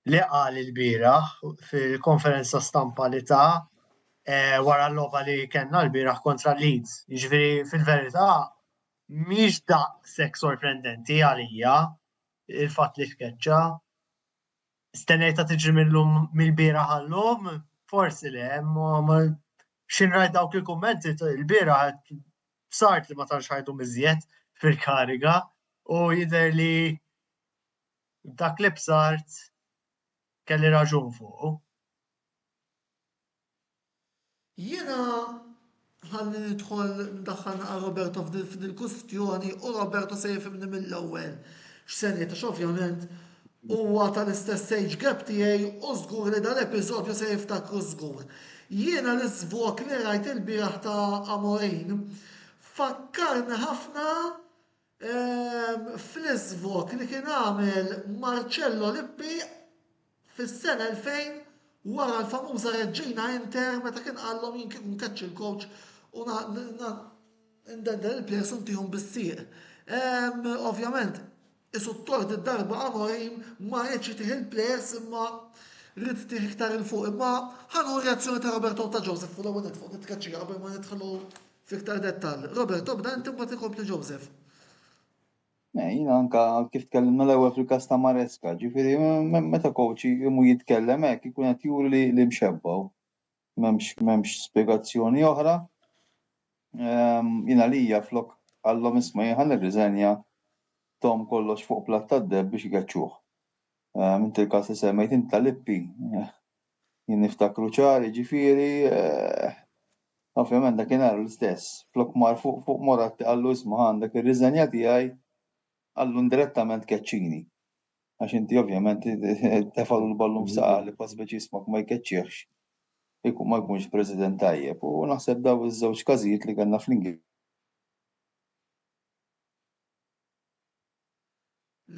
li qal il-bieraħ fil-konferenza stampa li ta' wara l-logħba li kellna l-bieraħ kontra Leeds. Jiġifieri fil-verità mhix daqshekk sorprendenti għalija il-fatt li tkeċċa. Stennejta tiġri mill-bieraħ għallum, forsi le, ma x'inrajt dawk il-kummenti il-bieraħ sart li ma tantx ħajdu miżjed fil-kariga u jidher li dak li b'sart kelli raġun fuq. Jiena ħalli nidħol ndaħħal naqa' Roberto f'dil kustjoni u Roberto se jifhimni mill-ewwel. X'senjiet għax ovvjament huwa tal-istess age gap tiegħi u żgur li dal-episodju se jiftakru żgur. Jiena l-iżvok li rajt il-bieraħ ta' Amorim fakkarni ħafna fl-iżvok li kien għamel Marcello Lippi fis-sena 2000 wara l-famuża Reġġina Inter meta kien qallhom jien kien nkaċċi il-coach u ndendel il-plejers untihom bis-sieq. Ovvjament, isu t-tort id-darba Amorim ma jgħidx tieħ il-plejers imma rrid tieħ iktar il-fuq. Imma ħanu reazzjoni ta' Roberto ta' Joseph fuq l-ewwel fuq nitkaċċija qabel ma nidħlu fiktar dettall. Roberto, bda inti mbagħad ikompli Joseph. Jina anka kif tkellimna l-ewwel fil-każ ta' Maresca, ġifieri meta coach jgħimu jitkellem hekk ikun qed juri li mxebbaw. M'hemmx spjegazzjoni oħra. Jiena lija flok għallhom isma' ħan nirriżenja tom kollox fuq platt tad-deb biex jkeċċuh. Inti l-każ li semmejt inti tal-Lippi. Jien niftakru ċari ġifieri ovvjament dak kien l-istess. Flok mar fuq Moratti qallu isma' għandek ir-riżenja tiegħi għallu indirettament keċċini. Għax inti ovvjament tefalu l-ballum f'saqa li pas biex jismak ma jkeċċiex. Ikun ma jkunx president tajjeb u naħseb daw iż-żewġ każijiet li kellna fl-Ingilterra.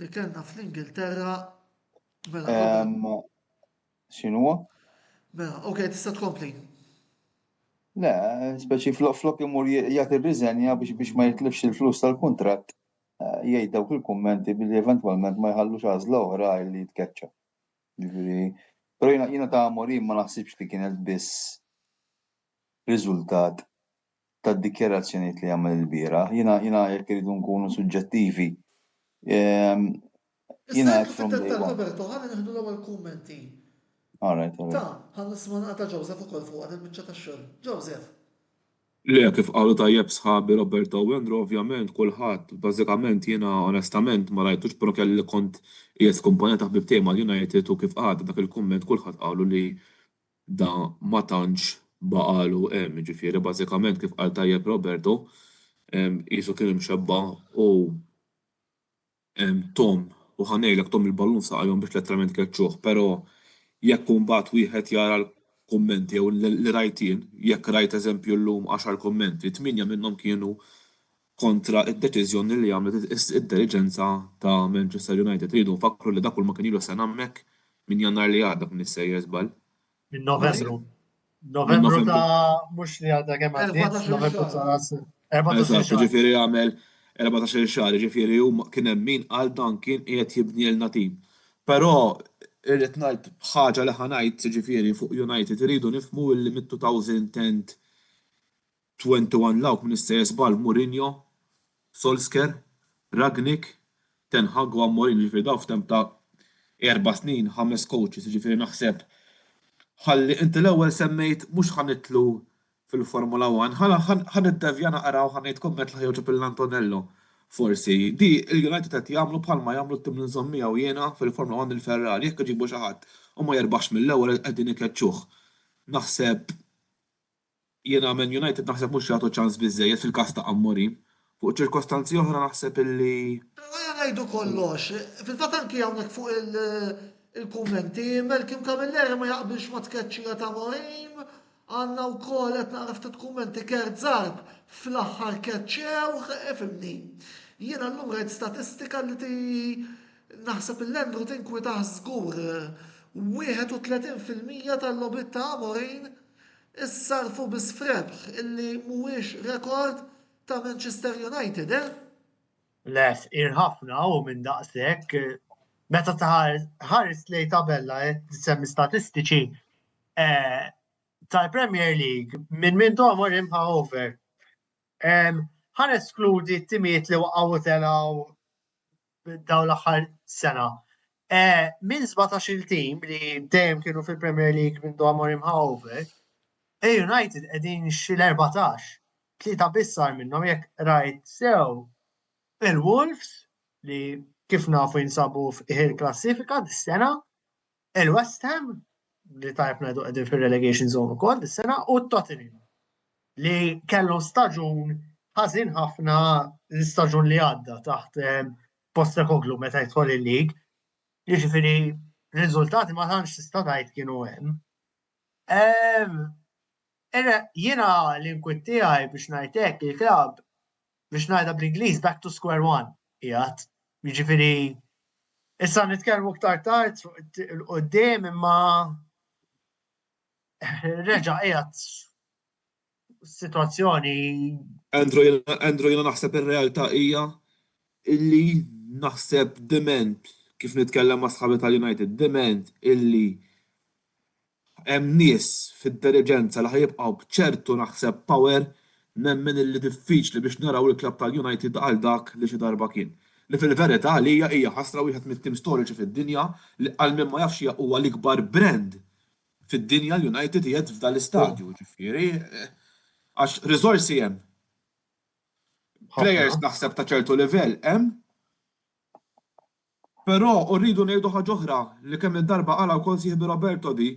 Li kellna fl-Ingilterra X'inhuwa? Mela, okej, tista' tkompli. Le, speċi flok imur jagħti r-riżenja biex ma jitlifx il-flus tal-kuntratt. jgħid dawk il-kummenti billi eventwalment ma jħallux għażla oħra li jitkeċċa. Ġifieri, però jiena ta' Amorim ma naħsibx li kienet biss riżultat tad-dikjarazzjonijiet li għamel il-bieraħ. Jiena jekk iridu nkunu suġġettivi, jiena qed from day one. Roberto, ħalli nieħdu l-ewwel kummenti. All right. Ħalli nisma' ta' Joseph ukoll fuq għad il-biċċa tax-xogħol. Joseph. Le, kif qalu tajjeb sħabi Roberto u Andrew, ovvjament, kulħadd, bażikament jiena onestament ma rajtux però kelli kont qiegħed komponent ħbib tema l-United u kif qagħda dak il-kumment kulħadd qalu li da ma tantx baqalu hemm, ġifieri bażikament kif qal tajjeb Roberto, qisu kien imxebba u Tom u ħanejlek Tom il-ballun saqajhom biex letteralment keċċuh, però jekk mbagħad wieħed jara kummenti jew li rajtin, jekk rajt eżempju llum 10 kummenti, 8 minnhom kienu kontra id-deċiżjoni li għamlet id-diriġenza ta' Manchester United. Rridu nfakru li dak kull ma kien ilu sena hemmhekk minn Jannar li għadda minn is-sejjer żball. Minn Novembru. Novembru ta' mhux li għadda kemm għaddiet, Novembru ta' 14 ġifieri għamel 14 xahar, ġifieri hu kien hemm min qal dan kien qiegħed jibni l-natim. Però irrid ngħid ħaġa li ħanajt ġifieri fuq United iridu nifhmu li mid-2010 21 lawk minn is-sejjer żball Mourinho, Solskjaer, Rangnick, Ten Hag u Amorim ġifieri daw f'temp ta' 4 snin 5 coaches ġifieri naħseb ħalli inti l-ewwel semmejt mhux ħanitlu fil-Formula 1, ħaniddevja naqra u ħanejt komment li ħejġu Antonello. Forsi, di il-United qed jagħmlu bħalma jagħmlu t-tim li nżommija u jiena fil-Formula 1 il-Ferrari, jekk iġibu xi ħadd u ma jerbaħx mill-ewwel qegħdin ikeċċuh. Naħseb jiena Man United naħseb mhux jagħtu ċans biżżejjed fil-każ ta' Amorim. Fuq ċirkostanzi oħra naħseb illi. Ngħidu kollox. Fil-fatt anki hawnhekk fuq il-kummenti, Malcolm Camilleri ma jaqbilx ma tkeċċija ta' Amorim, għandna wkoll qed naqra ftit kummenti Gerd Zarb fl-aħħar keċċew, ifhimni. Jiena llum rajt statistika li naħseb il-Lendru tinkwitaħ żgur 31% tal-lobit ta' Amorim issarfu bisfrebħ illi mhuwiex rekord ta' Manchester United, Les, irħafna u minn daqshekk meta ħares lej tabella semmi statistiċi tal-Premier League minn Amorim over. Ħan eskludi t-timiet li waqgħu telgħu daw l-aħħar sena. Minn 17 tim li dejjem kienu fil-Premier League minn Amorim over, United qegħdin xi-14. 3 bissar minnhom jekk rajt sew il-Wolves li kif nafu jinsabu fil-klassifika dis-sena, il-West Ham li tajb ngħidu qegħdin fir-relegation zone ukoll dis-sena u t-Tottenham li kellu staġun ħażin ħafna l-istaġun li għadda taħt Postecoglou meta jidħol il-lig. Jiġifieri riżultati ma tantx tista' tgħid kienu hemm. Jiena l-inkwitt tiegħi biex ngħid hekk il-klabb biex ngħidha bl-Ingliż back to square one qiegħed. Jiġifieri issa nitkellmu aktar tard quddiem imma reġa' qiegħed situazzjoni. Andrew jiena naħseb ir-realtà hija illi naħseb dement kif nitkellem ma' sħabi tal-United, dement illi hemm nies fid-diriġenza li ħajibqgħu b'ċertu naħseb power nemmen illi diffiċli biex naraw il-klabb tal-United għal dak li xi darba kien. Li fil-verità li hija ħasra wieħed mit-tim storiċi fid-dinja li għal min ma jafx huwa l-ikbar brand fid-dinja l-United qiegħed f'dan l-istadju, ġifieri għax riżorsi hemm. Players naħseb ta' ċertu livell hemm. Però rridu ngħidu ħaġa oħra li kemm il-darba qala wkoll sieħbi Roberto di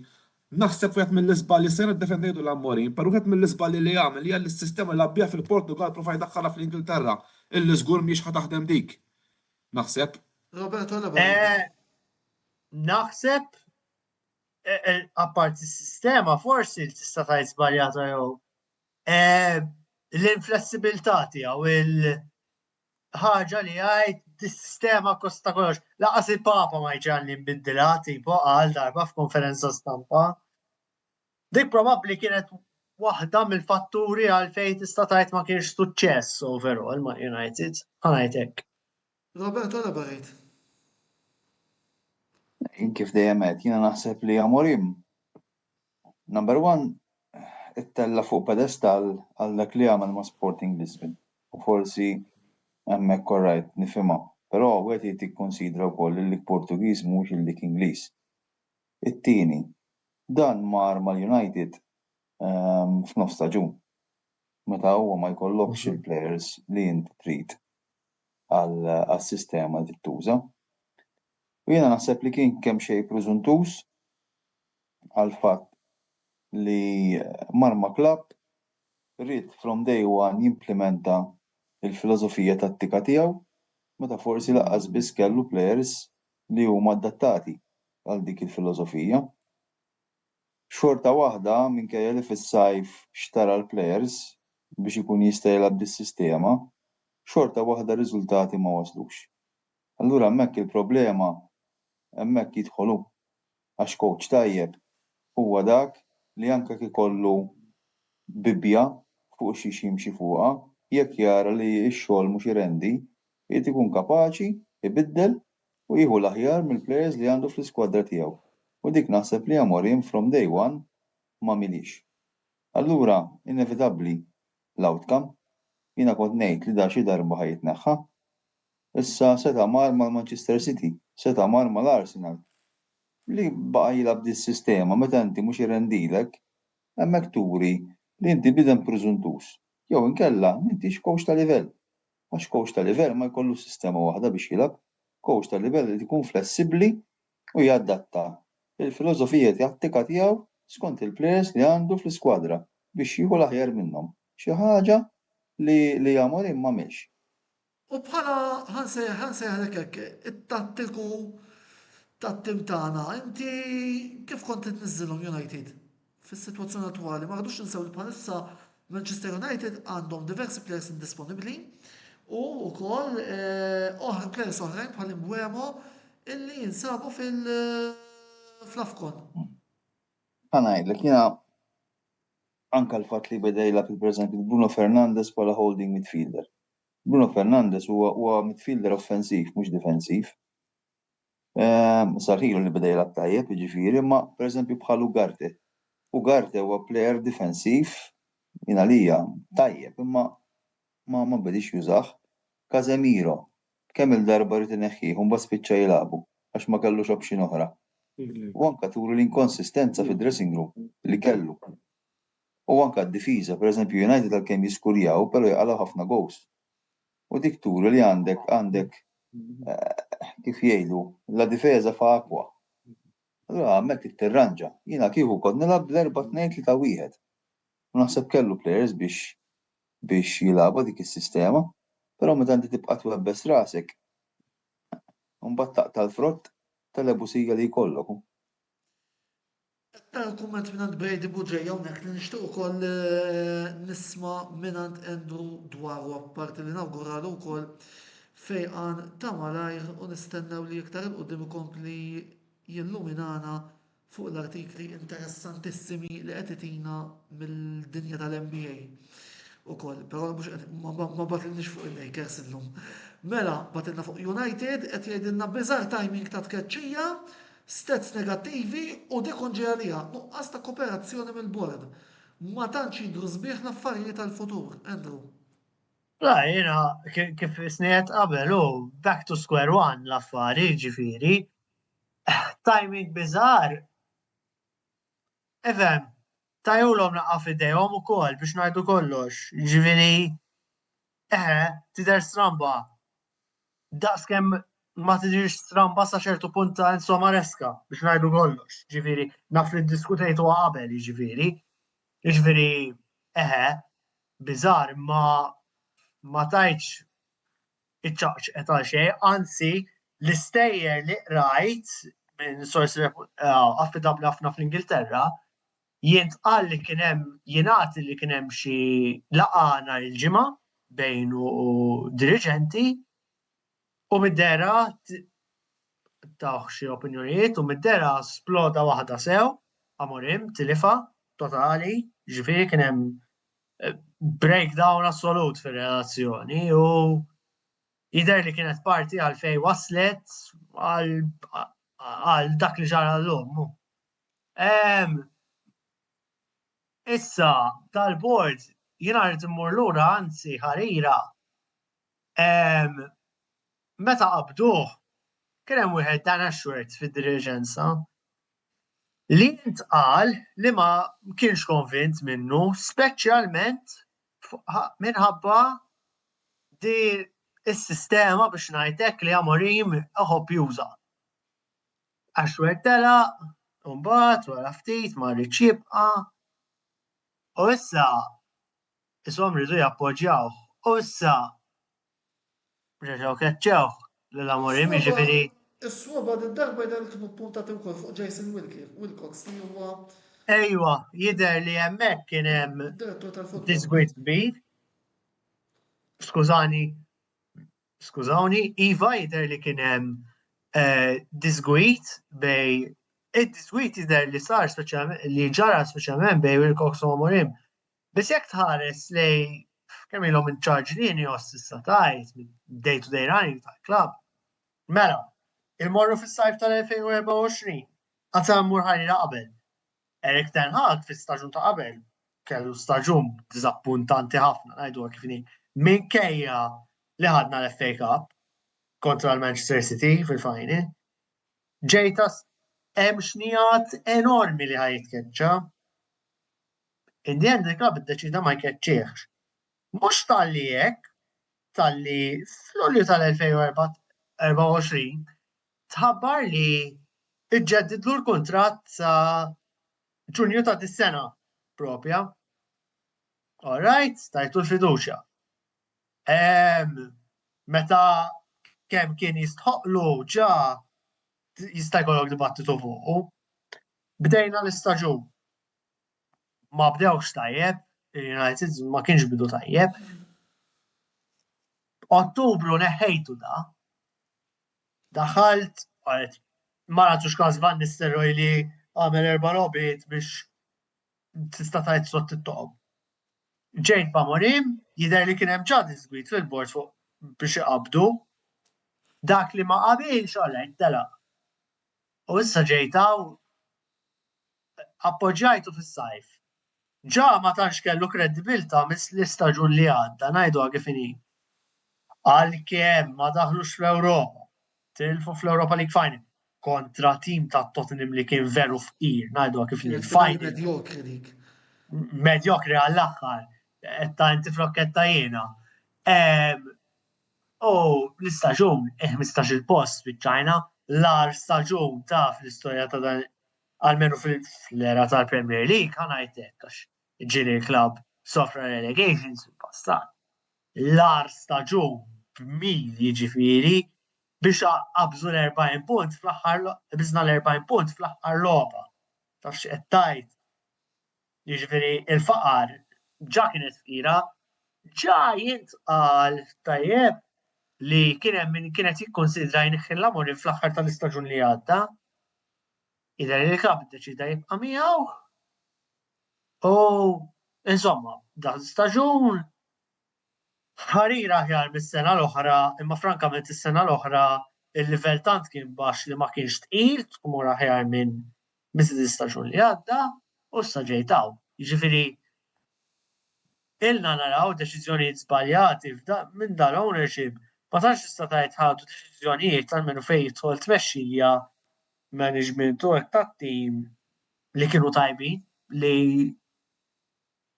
naħseb wieħed mill-iżballi se niddefendejdu l-Amorim, però wieħed mill-iżballi li jagħmel hija l-sistema li abbija fil-Portugal provaj daħħalha fl-Ingilterra illi żgur mhix ħataħdem dik. Naħseb. Roberto naħseb apparti s-sistema forsi tista' tgħid żbaljata jew l-inflessibilità tiegħu il-ħaġa li jgħid dis-sistema kosta kollox. Laqas il-Papa ma jġalli nbiddilha tipo qal darba f'konferenza stampa. Dik probabbli kienet waħda mill-fatturi għalfejn tista' tgħid ma kienx suċċess overall ma' United. Ħanajt hekk. Roberto elaborate. Kif dejjem qed jiena naħseb li Amorim number one ittella fuq pedestal għal dak li għamel ma' Sporting Lisbon. U forsi hemmhekk korrajt nifhimha, però wieħed irid jikkonsidra wkoll li l-Portugiż mhux il-lik Ingliż. It-tieni, dan mar mal-United f'nofs ta' Ġun. Meta huwa ma jkollokx il-players li inti trid għas-sistema li tuża. U jiena naħseb li kien kemm xejn preżuntuż għal fatt li marma klabb rrid from day one jimplementa il-filosofija tattika tiegħu meta forsi lanqas biss kellu players li huma adattati għal dik il-filosofija. Xorta waħda minkejja li fis-sajf xtara l-players biex ikun jista' jilgħab bis-sistema, xorta waħda riżultati ma waslux. Allura hemmhekk il-problema hemmhekk jidħolu għax coach tajjeb huwa dak li anke ikollu bibja fuq xi jimxi fuqha, jekk jara li x-xogħol mhux irendi, jrid ikun kapaċi ibiddel u jieħu l-aħjar mill-players li għandu fl-iskwadra tiegħu. U dik naħseb li Amorim from day one ma milix. Allura, inevitabbli l-outcome, jiena kont ngħid li da xi darba ħajitneħħa. Issa seta' mar mal-Manchester City, seta' mar mal-Arsenal. Li baqa' jilgħab dis-sistema meta inti mhux irrendilek, hemmhekk turi li inti bidem preżuntuż. Jew inkella m'intix coach ta' livell. Għax coach ta' livell ma jkollu sistema waħda biex jilgħab, coach ta' livell li ikun flessibbli u jadatta il-filosofija tattika tiegħu skont il-players li għandu fl-iskwadra biex jieħu l-aħjar minnhom. Xi ħaġa li Amorim m'għamilx. U bħala ħansejħlek hekk, it-tattiku tat-tim tagħna, inti kif kont tniżżilhom United fis-sitwazzjoni attwali? Ma rridux ninsew li bħalissa Manchester United għandhom diversi players indisponibbli u wkoll players oħrajn bħal Mbeumo illi jinsabu fl-Afcon. Ngħidlek jiena anke l-fatt li beda jilgħab pereżempju Bruno Fernandes bħala holding midfielder. Bruno Fernandes huwa midfielder offensiv mhux difensiv. Sar ħilu li beda jilgħab tajjeb, jiġifieri, imma pereżempju bħal Ugarte. Ugarte huwa player difensiv jingħalija tajjeb, imma ma bedix jużah. Casemiro kemm il-darba rid ineħħih u mbagħad spiċċa jilagħbu għax ma kellux option oħra. U anke turi l-inkonsistenza fid-dressing room li kellu. U anke d-difiża, pereżempju United għalkemm jiskurjaw, però jaqalgħu ħafna goals. U dik turi li għandek kif jgħidu la difesa fa' aqwa. Allura hemmhekk tittirranġa. Jiena kieku kont nilgħab b'4-2-3-1. U naħseb kellu players biex jilagħbu dik is-sistema, però meta inti tibqa' twebbes rasek u mbagħad taqta' l-frott tal-ebusija li jkollok. Kumment minant Brady Buġej hawnhekk li nixtieq ukoll nisma' minant Andrew dwaru apparti li nawguralu wkoll fejqan ta' malajr u nistennew li iktar il-qudiem ikompli jilluminana fuq l-artikli interessantissimi li qed itina mill-dinja tal-NBA ukoll, però ma batilniex fuq il-Lakers illum. Mela, batilna fuq United qed jgħidilna biżgħar timing ta' tkeċċija, stats negattivi u dekonġerija, nuqqas ta' kooperazzjoni mill-bord. Ma tantx jidru sbieħ l-affarijiet tal-futur, Andrew. Jiena kif isniet qabel back to square one l-affarijiet ġifieri. Timing biżgħar. Efhem, tajulhom naqqa f'idejhom ukoll biex ngħidu kollox. Ġifieri tidher stramba. Daqskemm ma tidirx stramba sa ċertu punt ta' Enzo Maresca biex ngħidu kollox. Ġifieri naf li ddiskutejtu qabel jiġifieri. Jiġifieri biżgħar ma tajtx iċċaqċqet għal xejn, anzi l-istejjer li qrajt minn sorsi affidabbli ħafna fl-Ingilterra jingħad li kien hemm xi laqgħa nhar il-ġimgħa bejn u diriġenti u mid-dera taw xi opinjonijiet u mid-dera sploda waħda sew, Amorim tilifa totali, ġifieri kien hemm breakdown assolut fir-relazzjoni u Jidher li kienet parti għal fej waslet għal dak li ġara l-lum. Issa, tal-bord, jiena rrid immur lura, anzi ħarira. Meta qabduh, kien hemm wieħed Dan Ashworth fid-diriġenza li ntqal li ma kienx konvint minnu, speċjalment minħabba di is-sistema biex ngħidlek li Amorim iħobb juża. Ashworth telaq, mbagħad wara ftit ma rridx jibqa'. U issa ishom rridu jappoġġjawh. U issa reġgħu keċċewh lil Amorim jiġifieri. Is-swaba d-darba jdan kienu puntati wkoll fuq Jason Wilcox li huwa. Ejwa, jidher li hemmhekk kien hemm disgwit kbir. Skużawni, iva jidher li kien hemm disgwit bej id-disgwit jidher li sar li ġara speċjalment bej Wilcox u Amorim. Biss jekk tħares lej kemm ilhom in-charge li issa tajt day-to-day running tal-klabb. Mela, il-morru fis-sajf tal-2024. Għazza mmur ħarira qabel. Erik ten Hag fis-staġun ta' qabel kellu staġun diżappuntanti ħafna ngħidu kif inhi minkejja li ħadna l-FA Cup kontra l-Manchester City fil-final. Ġejta hemm xnijat enormi li ħajtkeċċa. In the end il-klabb iddeċida ma jkeċċiex. Mhux talli hekk, talli fl-Lulju tal-2024 tħabbar li iġġeddidlu l-kuntratt sa Ġunju ta' dis-sena propja. All right, tajtu l-fiduċja. Meta kemm kien jistħoqlu ġa jista' jkollok dibattitu fuqu. Bdejna l-istaġun. Ma bdewx tajjeb, United ma kienx bidu tajjeb. Ottubru neħħejtu da. Daħalt, ma nagħtux każ Van Nistelrooy li għamel 4 logħbiet biex tista' tgħid sott it-toqob. Ġejt b'Amorim, jidher li kien hemm ġa disgwit fil-bord fuq biex iqabdu. Dak li ma qabilx għalhekk telaq. U issa ġejtaw appoġġjajtu fis-sajf. Ġa ma tantx kellu kredibilta l-istaġun li għadda, ngħiduha kif inhi. Għalkemm ma daħlux fl-Ewropa, tilfu fl-Europa League Final kontra tim ta' Tottenham li kien veru fqir, ngħiduha kif inhi final. Medjokri għall-aħħar, etta inti flokketta jiena. U l-istaġun 15 post fiċ-Ċina, l-ar staġun ta' fl-istorja ta' dan almenu fl-era tal-Premier League ħanajtek għax ġiri l-klabb sofra relegations fil-passat. L-ar staġun b'mil jiġifieri biex qabżu l-40 punt fl-aħħar biżna l-40 punt fl-aħħar logħba. Taf x'qed tgħid. Jiġifieri il-faqar ġa kienet fqira, ġa jintqal tajjeb li kienet jikkonsidra jneħħi l-Amorim fl-aħħar tal-istaġun li għadda. Jidher li l-klabb iddeċida jibqa' miegħu. U insomma, dak l-istaġun ħarira aħjar mis-sena l-oħra, imma frankament is-sena l-oħra il-livell tant kien baxx li ma kienx tqil, tmur aħjar minn l-istaġun li għadda, u issa ġejtaw. Jiġifieri ilna naraw deċiżjonijiet żbaljati minn dal-ownership, ma tantx tista' tgħid ħadu deċiżjonijiet almenu fejn jidħol tmexxija management u tat-tim li kienu tajbin, li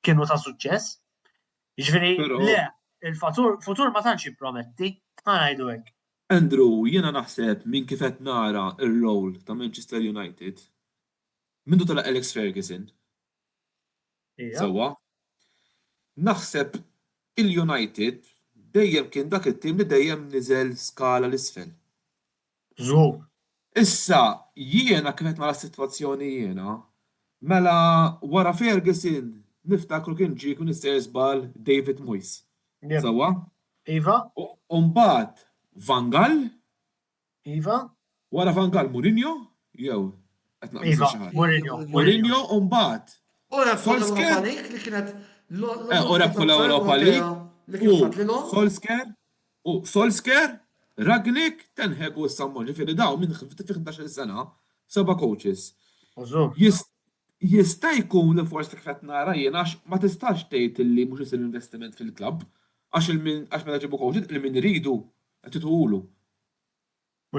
kienu ta' suċċess. Jiġifieri le, il-futur ma tantx jipprometti, ngħidu hekk. Andrew, jiena naħseb minn kif qed nara r-rol ta' Manchester United mindu tala Alex Ferguson. Sewwa. Naħseb il-United dejjem kien dak it-tim li dejjem niżel skala l-isfel. Żgur. Issa jiena kif qed nara s-sitwazzjoni jiena, mela wara Ferguson niftakru kien ġie kun żball David Moyes. Sewwa? Iva. U mbagħad Van Gaal? Iva. Wara Van Gaal Mourinho? Jew Iva, Mourinho u mbagħad. Ora l-Europa League li kienet Ora bħal Europa League. Solskjaer U Solskjaer, Ragnik, Ten Hag u Sammon, ġifieri daw minn fi 11 sena, 7 coaches. Użur. Jista' jkun li forsi qed nara jien għax ma tistax tgħid illi mhux isir investiment fil-klabb għax meta ġibu coaches il min iridu qed titħulu.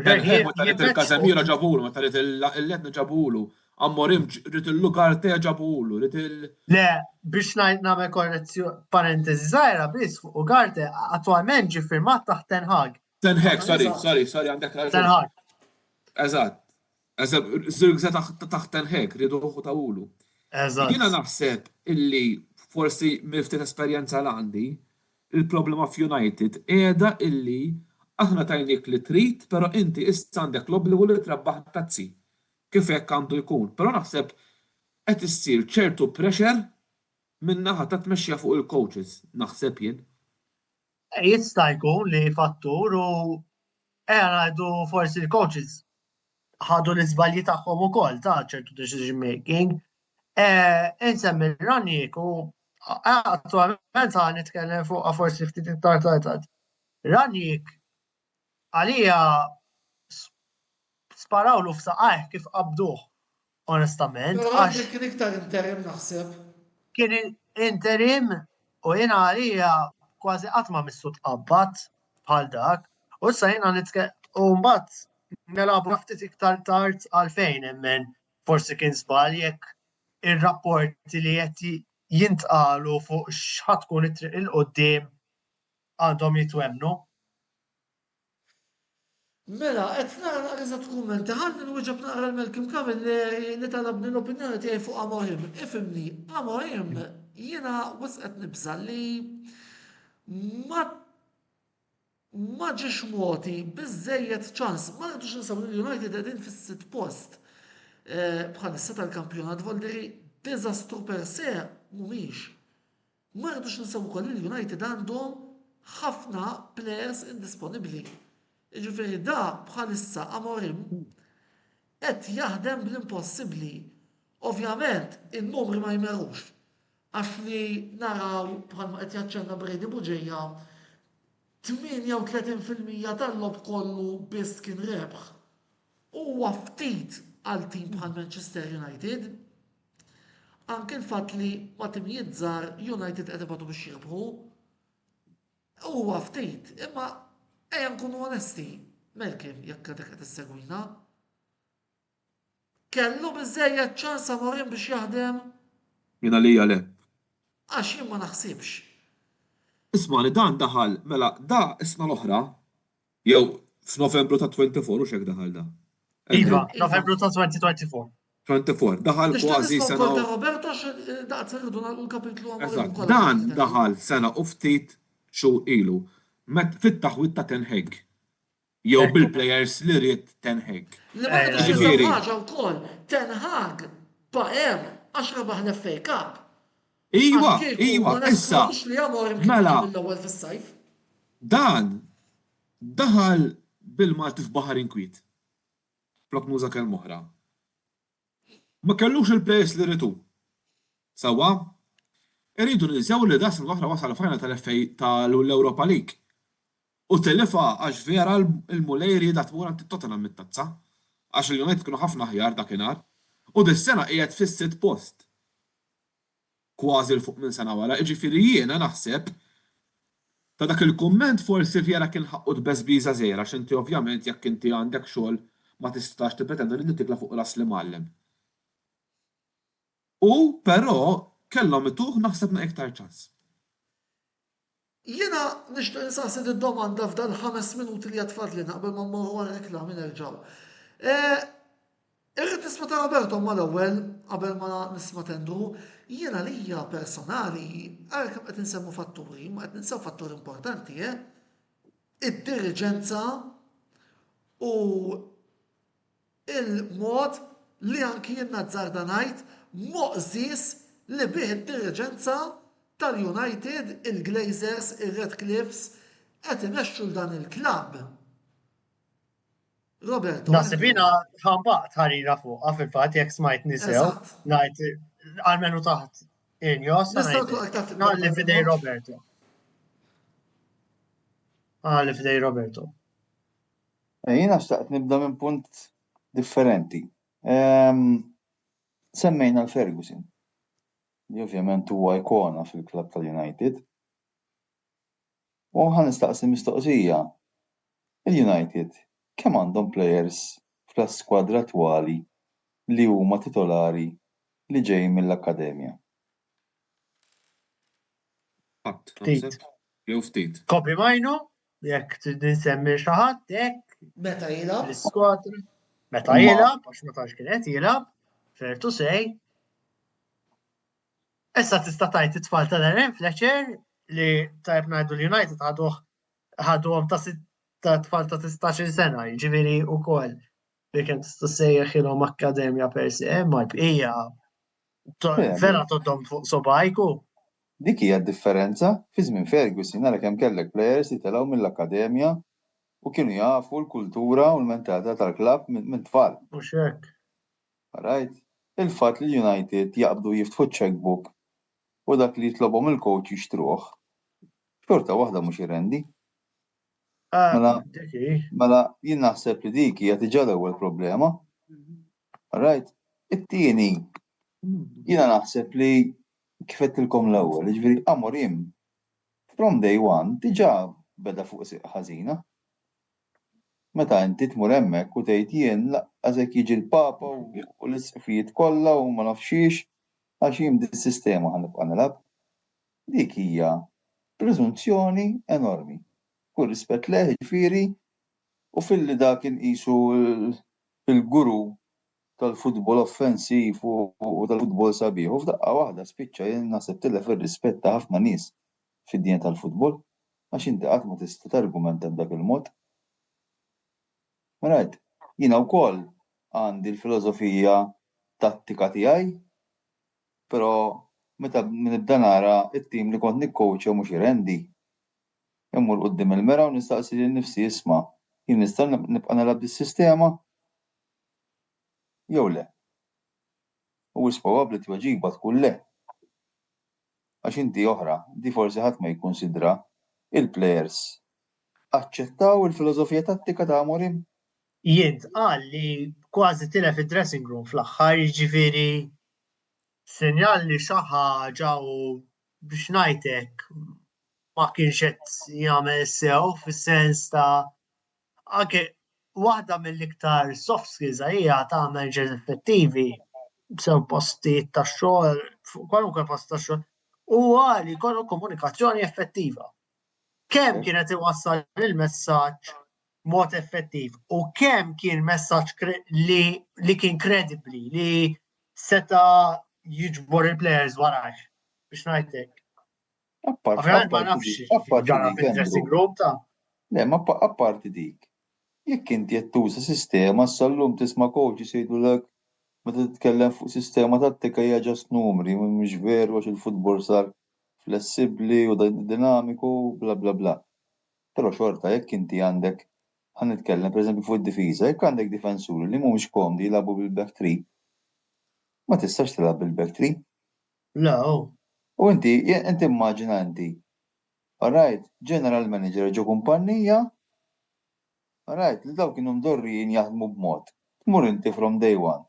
Ten Hag meta rid il-Casemiro ġabulu, meta rid il-Letni ġabulu, Amorim rid il-Lugarte ġabulu, rid il. Le, biex nagħmel korrezzjoni parentesi żgħira biss fuq Ugarte attwalment ġie firmat taħt Ten Hag. Ten Hag, sorry, għandek raġun. Ten Hag. Eżatt. Zirgżet taħt Ten Hag, ridu uħu tawulu. Eżatt. Jiena naħseb illi forsi miftit esperjenza l-għandi, il-problema f'United qiegħda illi aħna tajnik li trid, però inti issa għandek l-obbligu li trabbaħ tazzi. Kif hekk għandu jkun. Però naħseb qed issir ċertu pressure minn naħa ta' tmexxija fuq il-coaches, naħseb jien. Jista' jkun li fattur u ngħidu forsi l-coaches ħadu l-iżbalji tagħhom ukoll ta' ċertu decision making. Insemmi Rangnick u attwalment ħa nitkellem fuq forsi ftit iktar tard. Rangnick għalija sparawlu f'saqajh kif qabduh, onestament. Rangnick kien iktar interim naħseb. Kien interim u jiena għalija kważi qatt ma missu tqabbad bħal dak. U issa jiena nitkellem u mbagħad nelabu ftit iktar tard għalfejn immen forsi kien żball jekk ir-rapporti li qed jintqalu fuq x'ħadd tkun it-triq il-qudiem għandhom jitwemnu. Mela, qed nara eżatt kummenti, ħalli nwieġeb naqra l-Malcolm Camilleri li talabni l-opinjoni tiegħi fuq Amorim. Ifhimni, Amorim jiena wisq qed nibża li ma ġiex moti biżżejjed ċans, ma rridux ninsabu l-United qegħdin fis-sitt post bħalissa tal-kampjonat volderi diżastru per se mhumiex. Ma rridux ninsabu wkoll l-United għandhom ħafna players indisponibbli. Jiġifieri da bħalissa Amorim qed jaħdem bl-impossibbli. Ovvjament in-numri ma jmerrux għax li naraw bħalma qed jaċċenna Brady Buġejja 38% tal-lob kollu biss kien rebħ. Huwa ftit għal tim bħal Manchester United. Anke l-fatt li ma' timijiet żgħar United qed ibatu biex jirbħu. Huwa ftit, imma ejja nkunu onesti, Malcolm jekk qed issegwina. Kellu biżżejjed ċans Amorim biex jaħdem? Jiena lija le. Għax jien ma naħsibx. Isma' li dan daħal, mela, da isna l-oħra, jew f'Novembru ta' 24 u xek daħal da. Iva, Novembru ta' 2024. 24, daħal kważi sena. Roberto daqt irridu nagħlqu l-kapitlu Eżatt, dan daħal sena u ftit xhur ilu. Fit-taħwit ta' Ten Hag. Jew bil-plejers li ried Ten Hag. Li ma rridux ħaġa wkoll, Ten Hag baqem għax rebaħ l-FA Cup. Iwa, issa. Mela. Dan daħal bil-Malti f'Baħar Inkwit. Flok muża kell moħra. Ma kellux il-plejers li ritu. Sawa? Irridu nizjaw li das l-oħra wasal final tal-FA tal-Europa League. U telefa għax vera il-Mulejri da tmur għand Tottenham mit-tazza. Għax il-United kienu ħafna ħjar dakinhar. U dis-sena qiegħed fis-sitt post. Kważi l-fuq minn sena wara, jiġifieri jiena naħseb ta' dak il-kumment forsi vera kien ħaqqu tbeżbiża żgħira għax inti ovvjament jekk inti għandek xogħol ma tistax tippretendi li tikla fuq ras li mgħallem. U però kellhom ituh naħseb na iktar ċans. Jiena nixtieq insaqsi d-domanda f'dan 5 minuti li għatfadli qabel ma mmorru għal reklami nerġgħu. Irrid nisma' ta' Roberto mal-ewwel qabel ma nisma' Tendru, jiena lija personali għal kemm qed insemmu fatturi, ma qed ninsew fattur importanti, id-diriġenza u il-mod li anki jien Nazzarda ngħid moqżis li bih id-diriġenza tal-United, il-Glazers, il-Redcliffes qed imexxu dan il-klabb. Roberto. Nasibina ħambaqt ħarira fuqha fil-fatt jekk smajt nisew ngħid għalmenu taħt Injos li fidej Roberto. Li fdej Roberto. Jiena xtaqt nibda minn punt differenti. Semmejna l-Ferguson, li ovvjament huwa ikona fil-klabb tal-United. U ħan nistaqsi mistoqsija. Il-United kemm għandhom plejers fl-skwadra attwali li huma titolari li ġej mill-akkademja? Ftit. Jew ftit. Kobi Majno, jekk tinsemmi xi ħadd hekk Meta jilab? l-iskwadra. Meta jilab, għax ma tax kienet jilab, fair to say. Issa tista' tgħid it-tfal tal-Eren Fletcher li tajb ngħidu l-United ħaduhom ta' tfal ta' 16 sena, jiġifieri wkoll li kien tista' sejjaħilhom akkademja per se, ma hija vera toddhom fuq sobajku. Dik hija d-differenza fi żmien Ferguson nara kemm kellek plejers li telgħu mill-akkademja u kienu jafu l-kultura u l-mentalità tal-klabb minn tfal. Mhux hekk. Right? Il-fatt li United jaqbdu jiftħu checkbook u dak li jitlobhom il-coach jixtruh. Xorta waħda mhux irrendi. Mela jien naħseb li dik hija diġà l-ewwel problema. Right? It-tieni jiena naħseb li kif qedtilkom l-ewwel, jiġifieri Amorim from day one diġà beda fuq ħażina. Meta inti tmur hemmhekk u tgħid jien laqqas hekk jiġi l-Papa u l-isqifijiet kollha u ma nafx xiex għax jien dis-sistema ħanibqa' nilab. Dik hija preżunzjoni enormi. Kull rispett leh jiġifieri u fil-li dak inqisu il-guru tal-futbol offensiv u tal-futbol sabiħ. U f'daqqa waħda spiċċa jien naħseb tilef ir-rispett ta' ħafna nies fid-dinja tal-futbol għax inti qatt ma tista' targumenta b'dak il-mod. Right, jiena wkoll għandi l-filosofija tattika tiegħi, però meta nibda nara t-tim li kont nikkowċja mhux irrendi. Immur quddiem il-mera u nistaqsi lil nnifsi isma' jien nista' nibqa' nilgħab dis-sistema jew le. U probabbli tweġiba tkun le. Għax inti oħra, di forsi ħadd ma jikkunsidra il-plejers aċċettaw il-filosofija tattika ta' Amorim. Jien qal li kważi tilef id-dressing room fl-aħħar jiġifieri sinjal li xi ħaġa u biex ngħidlek ma kienx qed jagħmel sew fis-sens ta' anke waħda mill-iktar soft skills hija tagħmel ġeż effettivi b'sew postijiet tax-xogħol fuq kwalunkwe post tax-xogħol huwa li jkollu komunikazzjoni effettiva. Kemm kienet iwassal il-messaġġ mod effettiv u kemm kien messaġġ li kien credibbli li seta' jiġbor il-plejers warajh biex ngħidlek. Ovvjament ma nafx ġara fid-dressing room ta'. Le, ma apparti dik. Jekk inti qed tuża sistema sal-lum tisma' coaches jgħidulek meta titkellem fuq sistema tattika hija ġast numri, mhux veru għax il-futbol sar flessibbli u dinamiku bla bla bla. Però xorta jekk inti għandek ħan nitkellem pereżempju fuq id-difiża, jekk għandek difensuri li mhumiex komdi jilagħbu bil-back three, ma tistax tilgħab bil-back three. No. U inti immaġina inti. Alright, general manager ġo kumpanija. Alright, li daw kienu mdorrijin jaħdmu b'mod. Tmur inti from day one.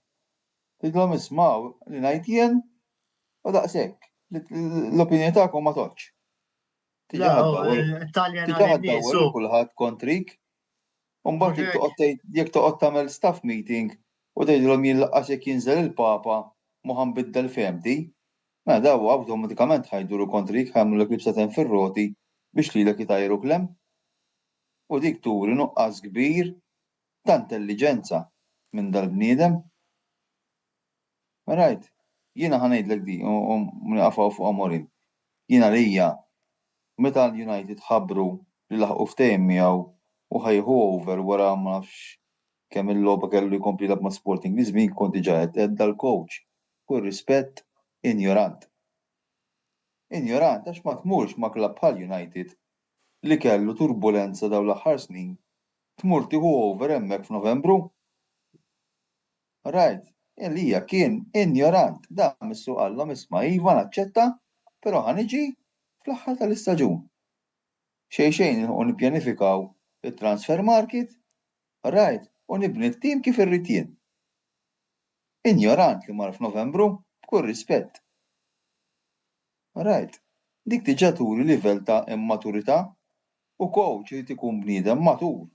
Tidlhom ismaw li ngħid jien u daqshekk l-opinjoni tagħkom ma toċ. Tiġaħad kulħadd kontrik. U mbagħad jekk toqgħod tagħmel staff meeting u tgħidilhom jien laqqas jekk jinżel il-Papa ma ħanbiddel femti. Mela daw awtomatikament ħajduru kontrik ħamlek libsa ten fir-roti biex lilek jitajru klem. U dik turi nuqqas kbir ta' intelligenza minn dal-bniedem. Right, jiena ħanejdlek di u nqafgħu fuq Amorim. Jiena lija meta l-United ħabbru li laħqu ftehim miegħu u ħajħu over wara ma nafx kemm il-logħba kellu jkompli ma' Sporting Lisbon kont diġà qed dal-coach. Kull rispett ignorant. Ignorant għax ma tmurx ma' klabb bħal United li kellu turbulenza daw l-aħħar snin tmur tieħu over hemmhekk f'Novembru. Right, Elija kien ignorant, da missu qallhom isma' iva naċċetta, però ħaniġi fl-aħħar tal-istaġun. xejn u nippjanifikaw it-transfer market, right, u nibni t-tim kif irrid jien. Ignorant li mar f'Novembru, b'kull rispett. Right, dik diġà turi livell ta' immaturità u coach irid ikun bniedem matur.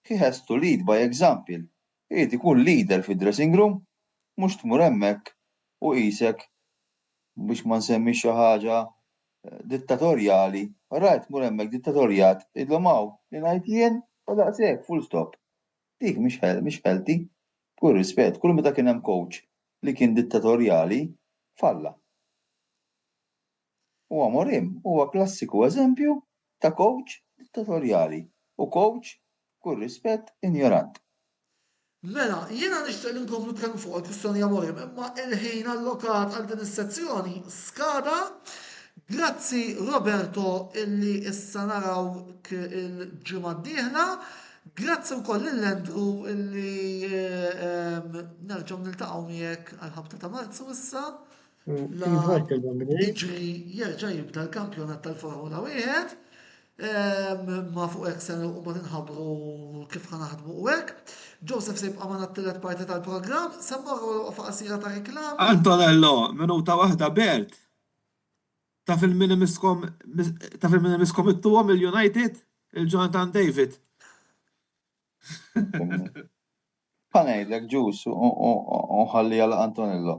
He has to lead by example. Irid ikun leader fid-dressing room, mhux tmur hemmhekk u qisek biex ma nsemmix xi ħaġa dittatorjali. Right, tmur hemmhekk dittatorjat, idlhom hawn li ngħid jien u daqshekk full stop. Dik mhix healthy. B'kull rispett, kull meta kien hemm coach li kien dittatorjali, falla. Huwa Morim huwa klassiku eżempju ta' coach dittatorjali u coach b'kull rispett ignorant. Mela, jiena nixtieq li nkomplu nitkellmu fuq il-kwistjoni Amorim, imma il-ħin allokat għal din is-sezzjoni skada. Grazzi Roberto illi issa narawk il-ġimgħa d-dieħla. Grazzi wkoll lil-Andrew illi nerġgħu niltaqgħu miegħek għal-ħabta ta' Marzu issa. Jiġri jerġa' jibda l-kampjonat tal-Formula 1. Ma fuq hekk se u ma tinħabbru kif ħanaħdmu hekk. Joseph se jibqa' magħna t-tielet parti tal-programm, se mmorru waqfa qasira ta' reklam. Antonello, minuta waħda Bert. Taf il-minimiskom it-tuhom il-United, il-Jonathan David. Ħanejdlek ġus u ħalli għal Antonello.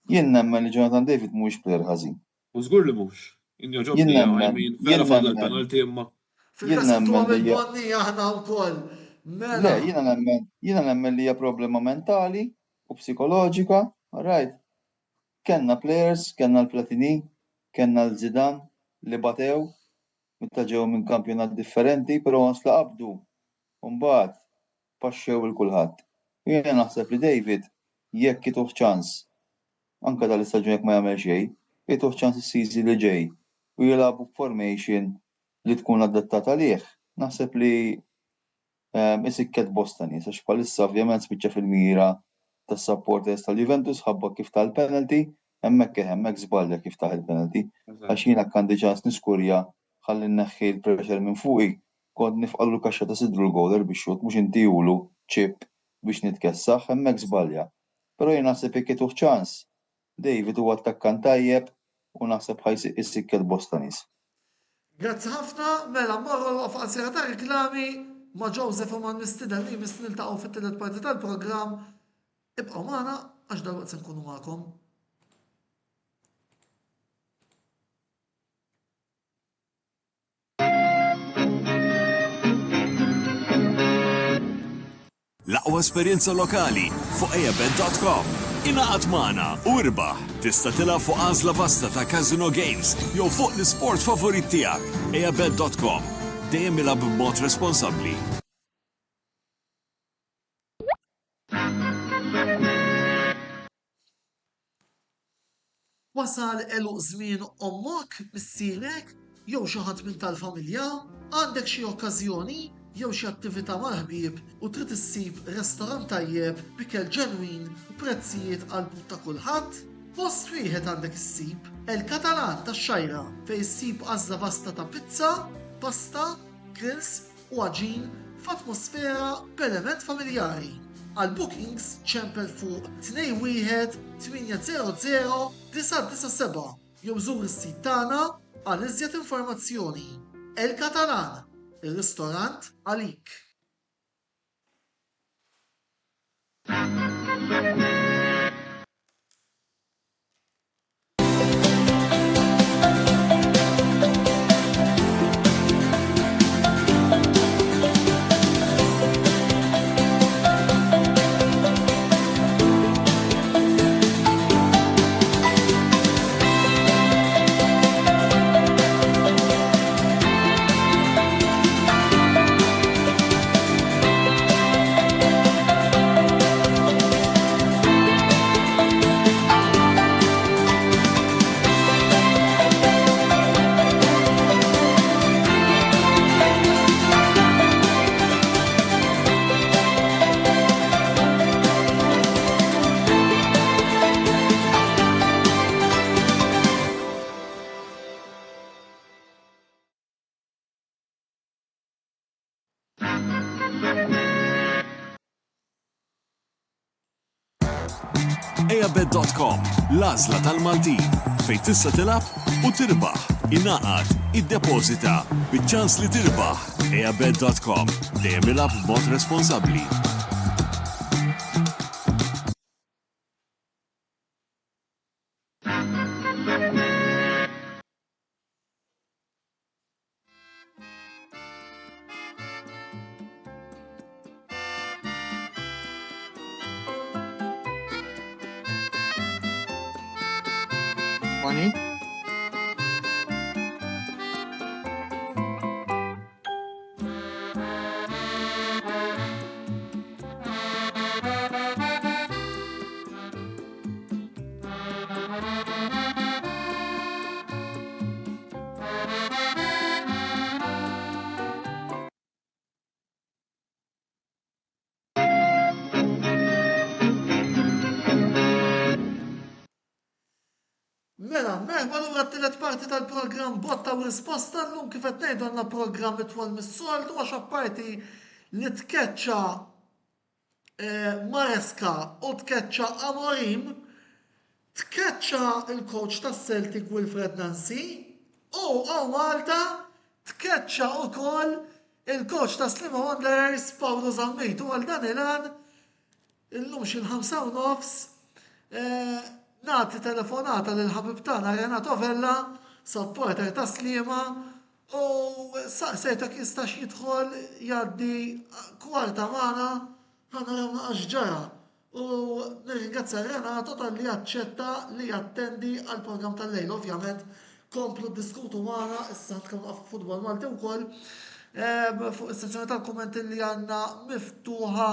Jien nemmen li Jonathan David mhuwiex plejer ħażin. U żgur li mhux. Injoġobni għajmin, vera fadal penalti imma. Fil-każ tuhom il-bonnija aħna wkoll. Le, jiena nemmen li hija problema mentali u psikoloġika, right? Kenna players, kenna l-Platini, kenna l-Zidane li batew, meta ġew minn kampjonat differenti, però nsla qabdu. Mbagħad paxxew il-kulħadd. Jiena naħseb li David jekk ituh ċans anke dal-istaġun jekk ma jagħmel xejn, ituh ċans is-season li ġej u jilagħbu b'formation li tkun adattata għalih. Naħseb li isikket bosta nies għax bħalissa ovvjament spiċċa fil-mira tas-supporters tal-Juventus ħabba kif tal-penalty, hemmhekk żbalja kif taħ il-penalty. Għax jiena għandi ċans niskurja ħalli nneħħi l-pressure minn fuqi, kont nifqallu kaxxa ta' sidru l-goler biex xut mhux intihulu ċip biex nitkessaħ, hemmhekk żbalja. Però jien naħseb jekk ituh ċans, David huwa attakkant tajjeb u naħseb ħajsiq issikket bosta nies. Grazzi ħafna, mela mmorru l-waqfa qasira ta' reklami ma' Joseph u ma' nistiden li niltaqgħu fit-tielet parti tal-programm. Ibqgħu magħna għax dalwaqt se nkunu magħkom. L-aqwa esperjenza lokali fuq eabet.com. Ingħaqad magħna u irbaħ tista' tilgħab fuq għażla vasta ta' Casino Games jew fuq l-isport favorit tiegħek. eabet.com. Dejjem ilgħab b'mod responsabbli. Wasal eluq żmien ommok, missierek, jew xi ħadd minn tal-familja, għandek xi okkażjoni jew xi attività mal-ħbieb u trid issib restorant tajjeb b'ikel ġenwin u prezzijiet qalbut ta' kulħadd, post wieħed għandek issib El-Katalan tax-Xajra fejn issib għażla vasta ta' pizza, pasta, grills u għaġin f'atmosfera b'element familjari. Għal bookings ċempel fuq 21 800 997 jew żur is-sit tagħna għal iżjed informazzjoni. El-Katalan, ir-ristorant għalik. Eabet.com, l-għażla tal-Maltin, fejn tista' tilab u tirbaħ, ingħaqad, iddepożita, biċ-ċans li tirbaħ. Eabet.com, dejjem ilab b'mod responsabbli. Money. Mela, merħba l-ura t-tilet parti tal-program botta u risposta l-lum kif qed ngħidu għandna program itwal mis-soltu għax apparti li tkeċċa Maresca u tkeċċa Amorim, tkeċċa il-coach tas-Celtic Wilfred Nancy u għaw Malta tkeċċa wkoll il-coach ta' Sliema Wanderers Paolo Zammit u għal dan il-għan illum xi l-5:30 nagħti telefonata lil ħabib tagħna Renato Vella, supporter ta' Sliema, u saqsejtek jistax jidħol jgħaddi kwarta magħna ħanaraw naqax ġara. U nirringrazzja Renato tal-li jaċċetta li jattendi għall-programm tal-lejl. Ovvjament komplu diskutu magħna issa tkellmu fuq futbol Malti wkoll fuq is-sezzjoni tal-kummenti li għandna miftuħa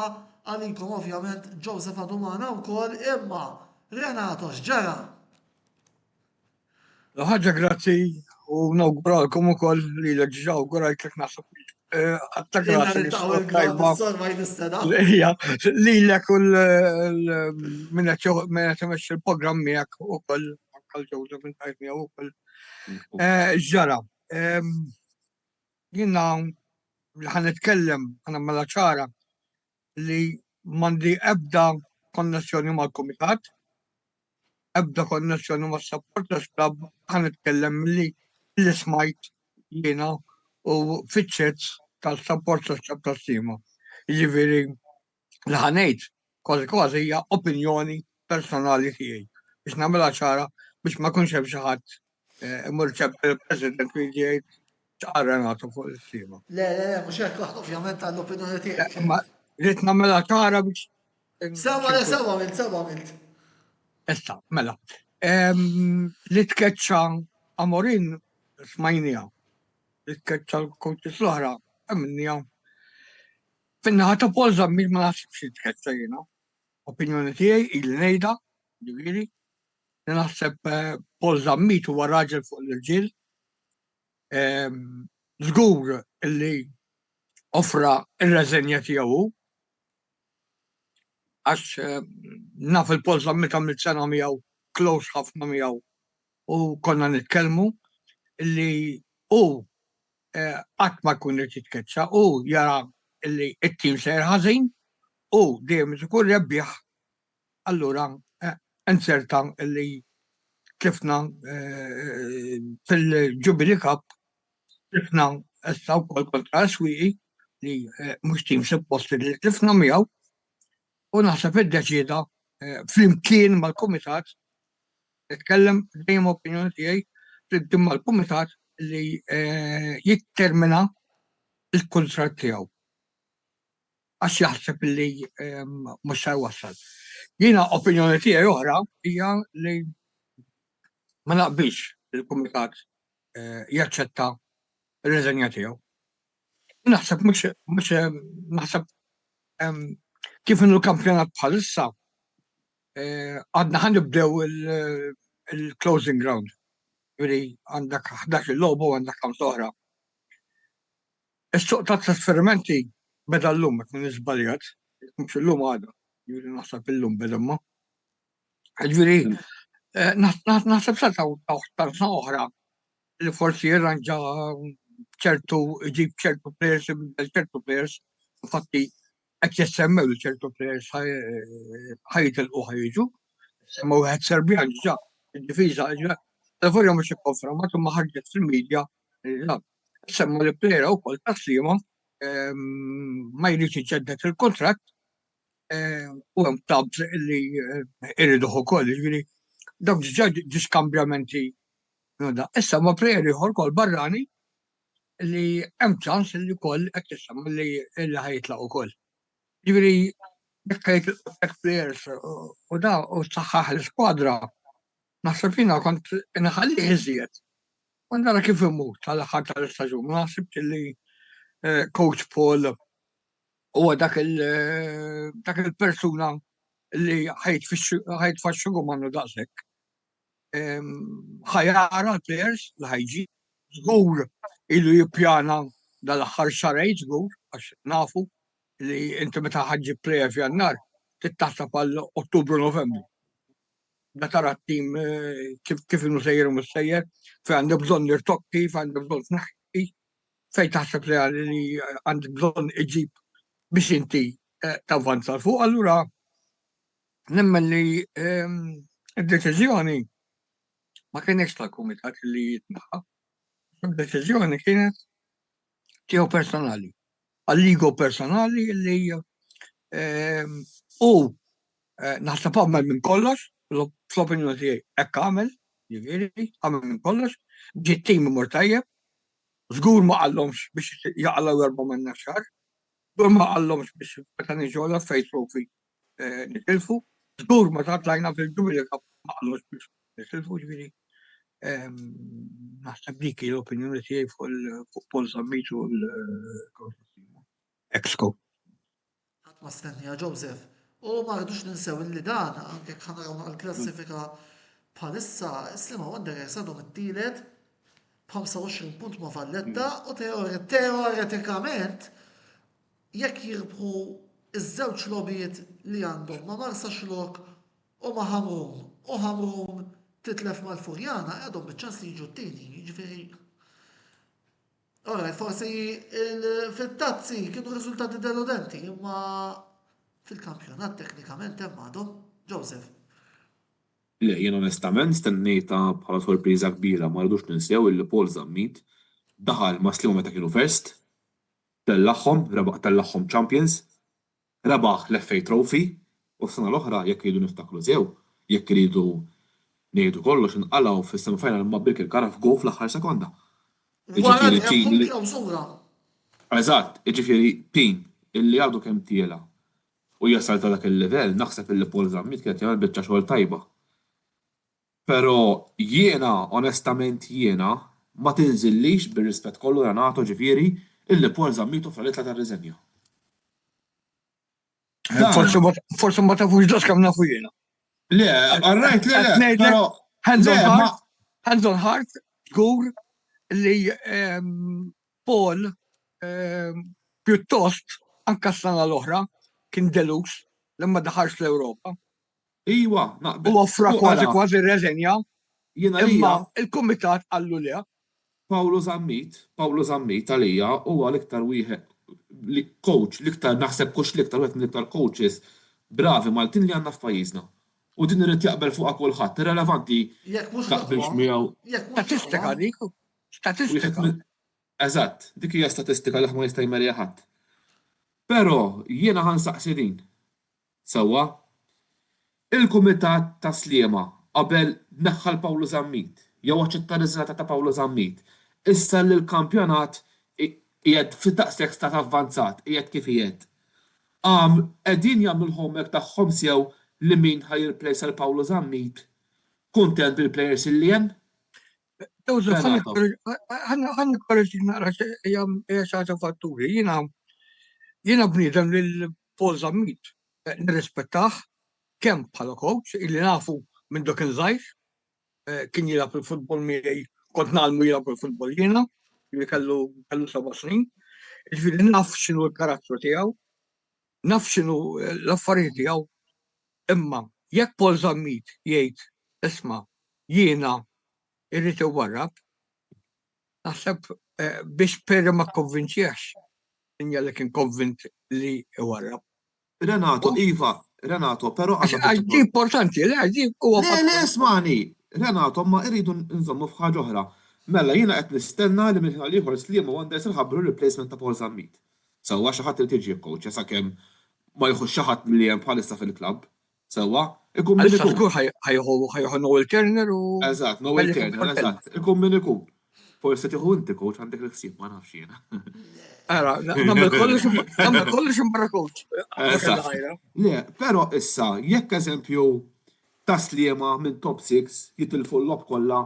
għalikom ovvjament Joseph għadu magħna wkoll imma Renato, x'ġara? Ħaġa grazzi u nawguralkom ukoll li l-ġġaw gurajtlek nasab. Għatta grazzi li l-ek u minnet jemmex il-program miegħek ukoll għal ġewza minn tajt miegħu ukoll. Ġara, jiena li ħanitkellem għana mela ċara li mandi ebda konnessjoni mal-Kumitat, ebda konnessjoni ma' Supporters Club ħanitkellem li l-ismajt jiena u fitċet tal-Supporters Club ta' Sliema. Jiġifieri li ħanejt kważi hija opinjoni personali tiegħi biex nagħmilha ċara biex ma jkunx hemm xi ħadd imur il-President li jgħid ċara Renato fuq is-Sliema. Le, mhux hekk ovvjament għall-opinjoni tiegħek. Rrid nagħmilha ċara biex Sewa milt. Issa, mela. Li tkeċċa Amorin smajnija. Li tkeċċa l-coaches l-oħra għamnija. Fin-naħa ta' Paul Zammit ma naħsibx li tkeċċa jiena. Opinjoni tiegħi il ngħidha, ġifieri. Li naħseb Paul Zammit huwa raġel fuq l-irġiel. Żgur illi offra ir-reżenja tiegħu għax naf il-Paul Zammit għamilt sena miegħu, close ħafna miegħu u konna nitkellmu illi u qatt ma jkun irid jitkeċċa u jara illi t-tim sejr ħażin u dejjem ikun rebbieħ allura inserta illi tlifna fil-Jubilee Cup tlifna issa wkoll kontra Swieqi li mhux tim suppost li tlifna miegħu. U naħseb id-deċida flimkien mal-Kumitat nitkellem dejjem opinjoni tiegħi flimkien mal-Kumitat li jittermina l-kuntratt tiegħu. Għax jaħseb li mhux se jwassal. Jiena opinjoni tiegħi oħra hija li ma naqbilx il-Kumitat jaċċetta r-reżenja tiegħu. Naħseb mhux naħseb kif inhu l-kampjonat bħalissa għadna ħanibdew il-closing round. Juri għandek 11 il-logħba u għandek 5 oħra. Is-suq ta' trasferimenti beda l-lum minn iżbaljat, mhux illum għadha, juri naħseb illum beda ma. Ġifieri naħseb se ta' oħra li forsi jirranġa ċertu players, infatti qed jessemmew li ċertu players ħajtilqu ħajġu, semma wieħed Serbjan ġa, id-difiża ġa. L-aforja mhux ikkonfermat imma ħarġet fil-medja. Semma li plejera wkoll ta' Sliema ma jridx iġġedded il-kontratt u hemm tabs li iriduh ukoll, jiġifieri dawk ġa diskambjamenti. Issa ma plejer ieħor ukoll barrani li hemm ċans li wkoll qed tissemma li ħajtlaq ukoll. Jiġifieri jekk jgħid players u saħħaħ l-iskwadra, naħseb jiena kont inħallih iżjed. U nara kif imut tal-aħħar tal-istaġun. Ma naħsibx li Coach Paul huwa dak il-persuna li ħajtfaxxuhom mannu daqshekk. Ħajara l-players li ħajġi żgur ilu jippjana dal-aħħar xarejn żgur għax nafu li inti meta ħaġġi plejer f'Jannar tittaħsab għal Ottubru Novembru. Da tara t-tim kif inhu sejjer u missejjer, fejn għandek bżonn nirtokki, fejn għandek bżonn tneħħi, fejn taħseb li għandek bżonn iġib biex inti tavvanza fuq. Allura nemmen li id-deċiżjoni ma kienx tal-kumitat li jitnaħħa. Id-deċiżjoni kienet tiegħu personali. Għall-ligo personali li u naħseb għamel minn kollox, fl-opinjoni tiegħi hekk għamel, jiġifieri għamel minn kollox, ġiet tim imur tajjeb, żgur ma qallhomx biex jaqalgħu 4 minn xahar, żgur ma qallhomx biex meta niġu fejn trofi nitilfu, żgur ma tatlajna fil-Jubilee Cup ma qallhomx biex nitilfu, jiġifieri naħseb dik l-opinjoni tiegħi fuq Paul Zammit u l-Exco. Ħadd ma stennija Joseph. U ma rridux ninsew li dan anke ħanaraw għall-klassifika bħalissa Sliema Wanderers għadhom it-tielet b'25 punt ma' Valletta u teoretikament jekk jirbħu iż-żewġ lobijiet li għandhom ma' Marsa Xlok u ma' Hamrun u Hamrun titlef mal-Furjana għadhom biċ-ċans li jiġu t-tieni, jiġifieri. Ora, forsi fit-tazzi kienu riżultati deludenti, imma fil-kampjonat teknikament hemm għadhom Joseph. Le, jien onestament stennejta bħala sorpriża kbira ma rridux ninsew illi Paul Zammit daħal ma' Sliema meta kienu first, tellaħħom champions, rebaħ l-FA Trophy u s-sena l-oħra jekk iridu niftakru sew, jekk iridu ngħidu kollox inqalgħu fis-semifinal ma' Birkir Kara f'gow fl-aħħar sekonda. Eżatt, jiġifieri Pin illi għadu kemm tiela u jasal ta' dak il-livell naħseb illi Paul Zammit kienet jagħmel biċċa xogħol tajba. Però jiena onestament jiena ma tinżillix bir-rispett kollu li nagħtu ġifieri illi Paul Zammit fl-itla tar-riżenja. Forsi ma tafux das kemm nafu jiena. Le, għarrajt, le, però hands on heart, żgur li Paul pjuttost anke s-sena l-oħra kien delus lemma daħarx l-Ewropa. Iwa, u offra kważi reżenja, imma il-kumitat għallu le. Paolo Zammit għalija huwa l-iktar wieħed coach, l-iktar naħseb kux l-iktar wieħed mill-iktar coaches bravi Maltin li għandna f'pajjiżna. U din irid jaqbel fuqha kulħadd, irrelevanti taqbilx miegħu. Statistika dik. Statistika. Eżatt, dik hija statistika li ma jista' jmerja ħadd. Però jiena ħansaqsi din. Sewwa, il-kumitat ta' Sliema qabel neħħal Paolo Zammit, jew aċċetta r-riżultati ta' Paolo Zammit, issa li l-kampjonat qiegħed fid-daqshekk stat avvanzat, qiegħed kif qiegħed. Qegħdin jagħmlu l-homework tagħhom sew li min ħajirreplace għal Paolo Zammit kuntent bil-plejers illi hemm? Ħan korreġi nara hija xi fatturi. Jiena bniedem lil Paul Zammit nirrispettah kemm bħala coach illi nafu minn dak il-żgħir kien jilgħab il-futbol miegħi kont nagħmlu jilgħab il-futbol jiena li kellu 7 snin. Jiġifieri naf x'inhu l-karattru tiegħu, naf x'inhu l-affarijiet tiegħu. Imma jekk Paul Zammit jgħid isma' jiena irrid iwarrab, naħseb biex Peri ma kkonvinċiex inja li kien konvint li iwarrab. Renato, Iva, Renato, però għandna Għaddi importanti, le għaddi huwa Le, smani, Renato, ma irridu nżommu f'ħaġa oħra. Mella jiena qed nistenna li minn ħina liħor Sliema Wanderers inħabbru replacement ta' Paul Zammit. Sewwa xi ħadd li tiġi coach sakemm ma jieħux xi ħadd li hemm bħalissa fil-klabb. Sewwa, ikun min Issa ikun. żgur ħajħu Noel Turner u. Eżatt, Noel Turner, eżatt, ikun min ikun. Forsi tieħu inti coach għandek l-ħsieb ma nafx jiena. Ara, nagħmel kollox imbarra coach. Eżatt. Le, però issa jekk eżempju ta' Sliema minn top 6 jitilfu l-lob kollha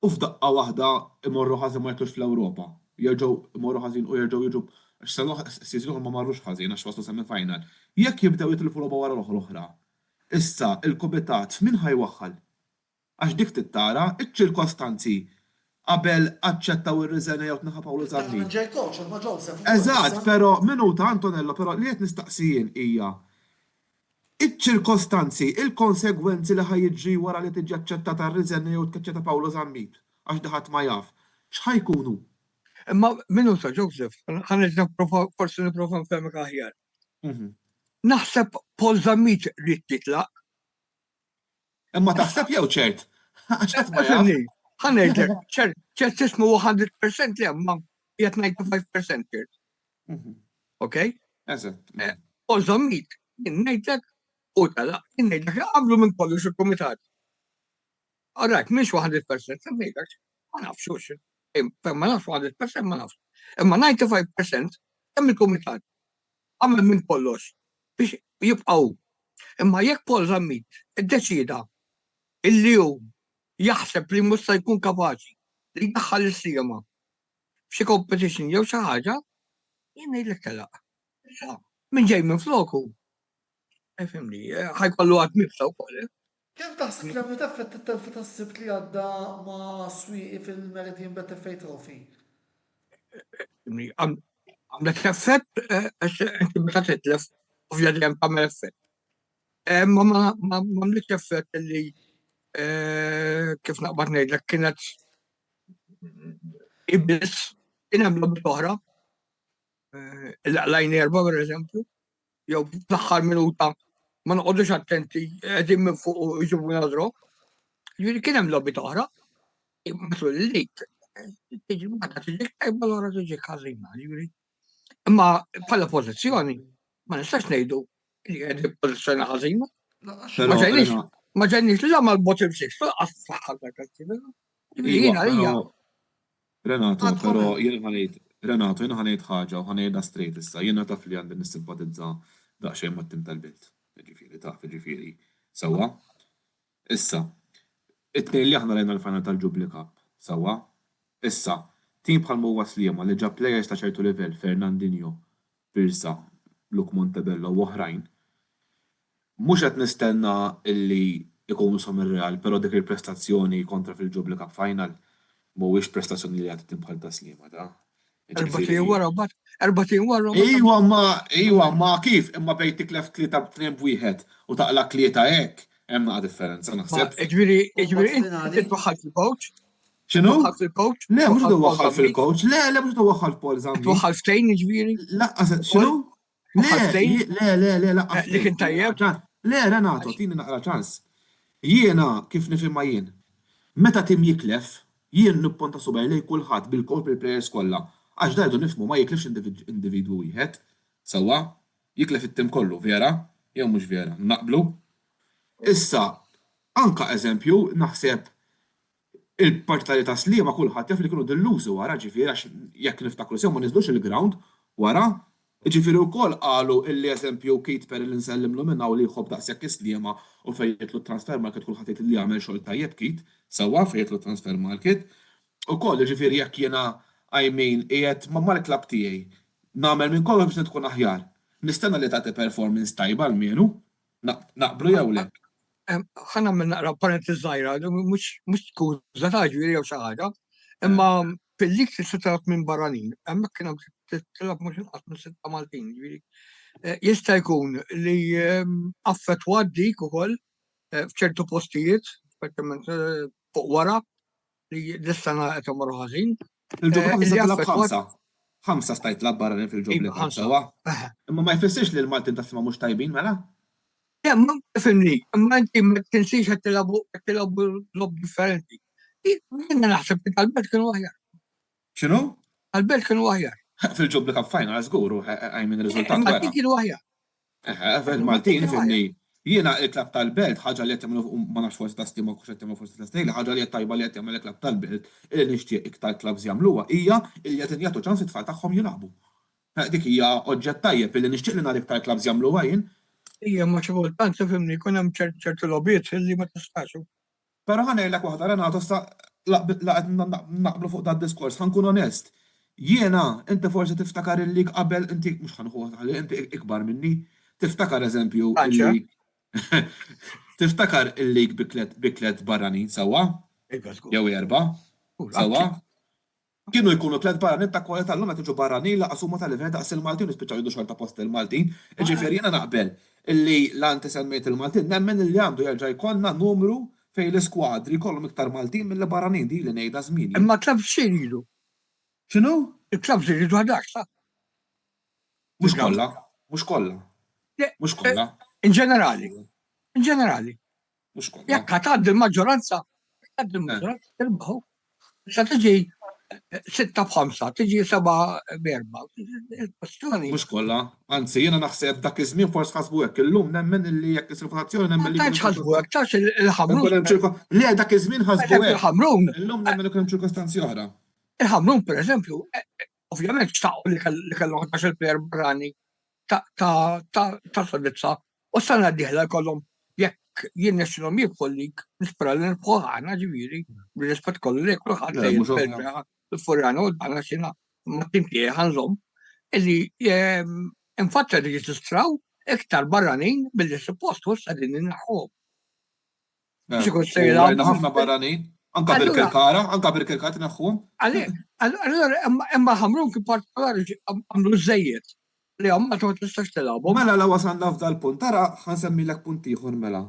u f'daqqa waħda imorru ħażin ma jitlux fl-Ewropa. Jerġgħu imorru ħażin u jerġgħu jiġu s-season ma marrux ħażin għax waslu semi-final. Jekk jibdew jitilfu logħba wara l-oħra. Issa il-kumitat f'min ħajwaħħal? Għax dik tittara iċ-ċirkostanzi qabel aċċettaw ir-riżenja jew tneħħa Paolo Zammit. Ġej coach, ma Joseph. Eżatt, però minuta Antonello, però li qed nistaqsijin hija iċ-ċirkostanzi, il-konsegwenzi li ħajjiġri wara li tiġi aċċettata r-riżenja jew tkaċċetta Paolo Zammit għax daħat ma jaf. X'ħajkunu? Imma minuta, Joseph, forsi nipprova nfehmek aħjar. Naħseb Paul Zammit rrid titlaq. Imma taħseb jew ċert? Għax qatt ma jaf. Ħanejdlek, ċert ismu 100% li imma qiegħed 95% ċert. Okej? Eżatt. Paul Zammit, jien ngħidlek u tala, jien ngħidlek għamlu minn kollox il-kumitat. Alright, mhix 100%, ngħidlek, ma nafx xux. Ma nafx 100%, ma nafx. Imma 95% hemm il-kumitat. Għamel minn kollox biex jibqgħu. Imma jekk Paul Zammit iddeċida illi hu jaħseb li mhux se jkun kapaċi li jdaħħal is-Sliema f'xi competition jew xi ħaġa, jien ngħidlek telaq. Min ġej minn floku. Fimni, ħajkollu għad mibsa wkoll. Kemm taħseb li għamlu teffett it-telfu tas-sibt li għadda ma' swieqi fil-Meridian Bet FA Trophy? Għamlet effett, inti meta titlef, ovvjament hemm tagħmel effett. Ma għamlet effett li kif naqbad ngħidlek kienet iblis kien hemm logħba oħra. Il-laqlajn erba' pereżempju, jew fl-aħħar minuta ma noqogħdux attenti qegħdin minn fuq u jġibu nadru. Jiġifieri kien hemm logħbi oħra, matul il-lig tiġi meta tiġi tajba wara tiġi ħażina, jiġifieri. Imma bħala pożizzjoni ma nistax ngħidu li qegħdin pożizzjoni ħażina. Ma ġejniex li mal bottom six, fl-aħħar Renato, però Renato, jena ħanejt ħaġa u ħanejda straight issa, jena taf li għandin nissimpatizza daqxejn ma' tim tal-Bilt. Ġifieri taf, ġifieri. Sewwa? Issa, it-tnejn li aħna rajna l-final tal-Jubilee Cup. Sewwa? Issa, tim bħal Mowa Sliema li ġab players ta' ċertu livell, Fernandinho, Pirsa, Luke Montebello u oħrajn. Mhux qed nistenna illi ikunu som ir-Real, però dik il-prestazzjoni kontra fil-Jubilee Cup final mhuwiex prestazzjoni li għadet bħal ta' Sliema ta'. 4 wara. Iwa, ma kif, imma bejn tiklef 3-2 u taqlaq 3 hekk, hemm naqa' differenza naħseb. Ġifieri inti twaħħal fil-coach? X'inhu? Twaħħal fil-coach? Le, mhux waħħal fil-coach, le mhux waħħal Paul Zammit. Twaħħal ftehim ġifieri? Laqqas x'inhu? Le, laqqas. Li kien tajjeb? Le, Renato, tini naqra ċans. Jiena kif nifhimha jien. Meta tim jiklef, jien nipponta subaj lej kulħadd bil-kol bil-players kollha. Għax dajdu nifmu ma jiklifx individwu wieħed, sewwa, jiklef it-tim kollu, vera, jew mhux vera, naqblu. Issa, anka eżempju, naħseb il-partita ta' Sliema kulħadd jaf li kienu dillużi wara ġifieri għax jekk niftakru sew ma niżlux il-ground wara, ġifieri wkoll qalu illi eżempju Kate Perry li nsellimlu minna u li jħobb daqshekk Sliema u fejn jitlu transfer market kulħadd jgħid li jagħmel xogħol tajjeb Kate, sewwa fejn jitlu transfer market. Ukoll ġifieri jekk jiena qiegħed ma' mal-klabb tiegħi nagħmel minn kollox biex tkun aħjar. Nistenna li tagħti performance tajba l-mienu, naqblu jew le. Ħa nagħmel naqra parenti żgħira, mhux skuża ta' ġifieri jew xi ħaġa, imma fil-lig tista' tilgħab minn barranin, hemmhekk kien hemm tilgħab mhux inqas minn 6 Maltin, ġifieri. Jista' jkun li affettwat dik ukoll f'ċertu postijiet, speċjalment fuq wara li dis-sena qed imorru ħażin. Il-Jubilee Cup 5 stajt lab barranin fil-Jubilee Cup sewwa. Imma ma jfissirx li l-Maltin ta' mhux tajbin mela? Ma fimni, imma inti ma tinsix qed tilabu lob differenti. Jiena naħseb li tal-belt kienu aħjar. X'inhu? Tal-belt kienu aħjar. Fil-ġobli Cup Final żgur għajmin riżultat wara. Maltin kienu aħjar. Maltin fimni. Jiena il-klab tal-belt ħaġa li qed jagħmlu ma nafx forsi ta' stima kux qed jagħmlu forsi ta' stejli, ħaġa li qed tajba li qed jagħmel il-klab tal-belt li nixtieq iktar klabs jagħmluha hija li qed jagħtu ċans it-tfal tagħhom jilagħbu. Dik hija oġġett tajjeb li nixtieq li nara iktar klabs jagħmluha jien. Hija ma xi voltant fimni jkun hemm ċertu lobiet li ma tistax. Però ħanejlek waħda Renato sta naqblu fuq dat diskors, ħankun onest. Jiena inti forsi tiftakar illi qabel inti mhux ħanħuħ għalli inti ikbar minni, tiftakar eżempju illi tiftakar il-lig biklet barranin sewwa? Jew erba' sewwa? Kienu jkunu tliet barranin ta' kwalità l-lum qed jiġu barranin laqasuma tal-livell daqs il-Maltin u spiċċaw jiddu xorta post il-Maltin. Ġifieri jiena naqbel illi l-anti semmejt il-Maltin nemmen illi għandu jerġa' jkollna numru fejn l-iskwadri jkollhom iktar Maltin mill-barranin di li ngħidha żmien. Imma klabs xejn jridu. X'inhu? Il-klabs jridu ħadax sa. Mhux kollha, mhux kollha. Mhux kollha. In ġenerali. Mhux kollha. Jekk ħatgħaddi l-maġġoranza, tirbaħu. Sa tiġi 6-5, tiġi 7-4. Mhux kollha. Anzi, jiena naħseb dak iż-żmien forsi ħasbu hekk. Illum nemmen illi jekk isir votazzjoni nemmen li. Tantx ħasbu hekk, tax il-ħamrun. Le dak iż-żmien ħasbu hekk. Il-ħamrun. Illum nemmen ikun hemm ċirkostanzi oħra. Il-ħamrun pereżempju, ovvjament xtaqgħu li kellhom 11 plejer barrani ta' soddizza u s-sena d-dieħla jkollhom jekk jien nexxilhom jibħu lik nispera li nirbħu ħana ġifieri b'rispett kollu li kulħadd lejn il-Furjana u d-għana xina ma timkie ħanżom illi infatti reġistraw iktar barranin billi suppost u s-sadin innaħħom. Ħafna barranin, anka bil-kirkara naħħum. Allora, imma ħamrun kif partikolari għamlu żejjed li għamma ma tistax tilgħabhom. Mela la wasalna f'dal punt, tara ħansemmilek punt ieħor mela.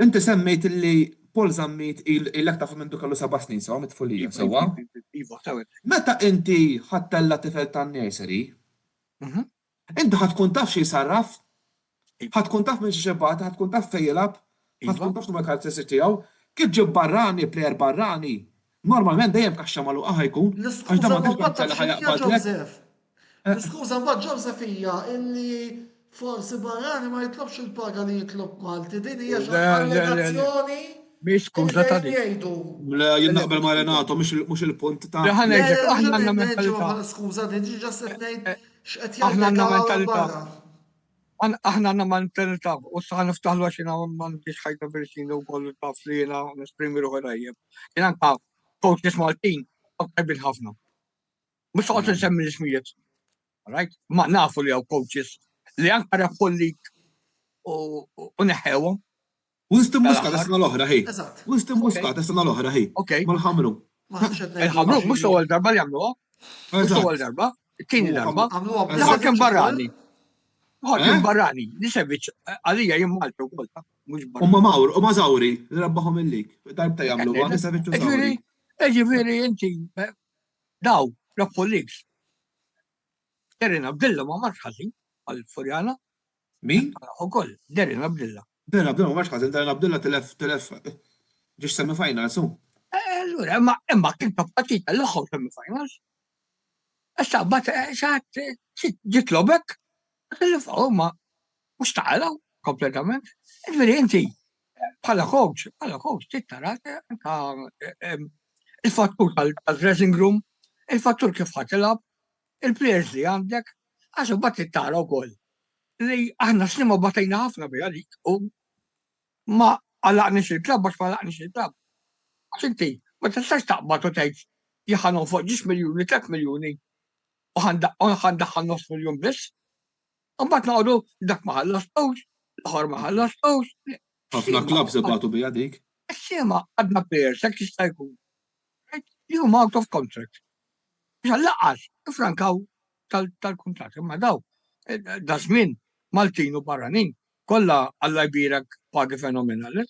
Inti semmejt illi Paul Zammit il-lek taf minn kellu 7 snin sewa mitfulija sewa. Meta inti ħattella tifel tan-nursery, inti ħatkun taf xi jsarraf, ħatkun taf minn xi xebgħat, ħatkun taf fejn jilgħab, ħatkun taf x'numa karatteristiċi tiegħu, kif ġib barrani, plejer barrani. Normalment dejjem kaxxa magħluqa ħajkun. L-iskuża mbagħad Joseph hija illi forsi barrani ma jitlobx il-paga li jitlob Malti. Din hija xi allegazzjoni. Skuża ta' dik. Le jien naqbel ma' Renato mhux il-punt ta' aħna għandna mentalità. Skuża diġà se ngħid x'qed Aħna għandna jagħmel mentalità. Aħna għandna mentalità u sa niftaħlu għax jiena m'għandix ħajta versini wkoll taf li jiena nesprimi ruħi tajjeb. Jien anke coaches Maltin tajbin ħafna. Mhux toqgħod insemmi l-ismijiet. Right? Ma nafu li hawn coaches li anke raħħu lik u neħħewhom. Winston Muscat is-sena l-oħra ħej. Winston Muscat is-sena l-oħra ħej. Mal-ħamru. Il-ħamru mhux ewwel darba li jagħmluha. Mhux ewwel darba, it-tieni darba. Ħakem barrani. Ħakem barrani. Lisevic għalija jien Malta wkoll. U ma Zawri li rabbaħhom il-lig. Darbta jagħmlu Lisevic u Zawri. Ġifieri inti daw rabħu l-ligs. Derin Abdilla ma marx ħażin għall-Furjana. Min? Ukoll, Derin Abdilla. Derin Abdilla ma marx ħażin, Derin Abdilla telef ġiex semi-finals hu. Allura, imma kien ta' partita l-oħħor semi-finals. Issa mbagħad xaħat ġitlobek, tilifgħu ma mhux taqalgħu kompletament. Ġifieri inti bħala coach tittara il-fattur tal-dressing room, il-fattur kif ħatilab, il-players li għandek, għaxu bat tittara wkoll. Li aħna snima batajna ħafna bija dik u ma għalaqniex il-klab għax ma għalaqniex il-klab. Għax inti, ma tistax taqbad u tgħid jieħanom fuq 10 miljuni, 3 miljuni u ħandaħħal 9 miljun biss. Mbagħad naqgħodu dak ma ħallastux, l-aħħar ma ħallastux. Ħafna klabs ibatu bija dik. Ix-xema għadna players hekk jista' jkun. Li huma out of contract. Biex għallaqas, ifrankaw tal-kontrat, imma daw, da żmien Maltin u barranin, kollha alla jbirek pagi fenomenali.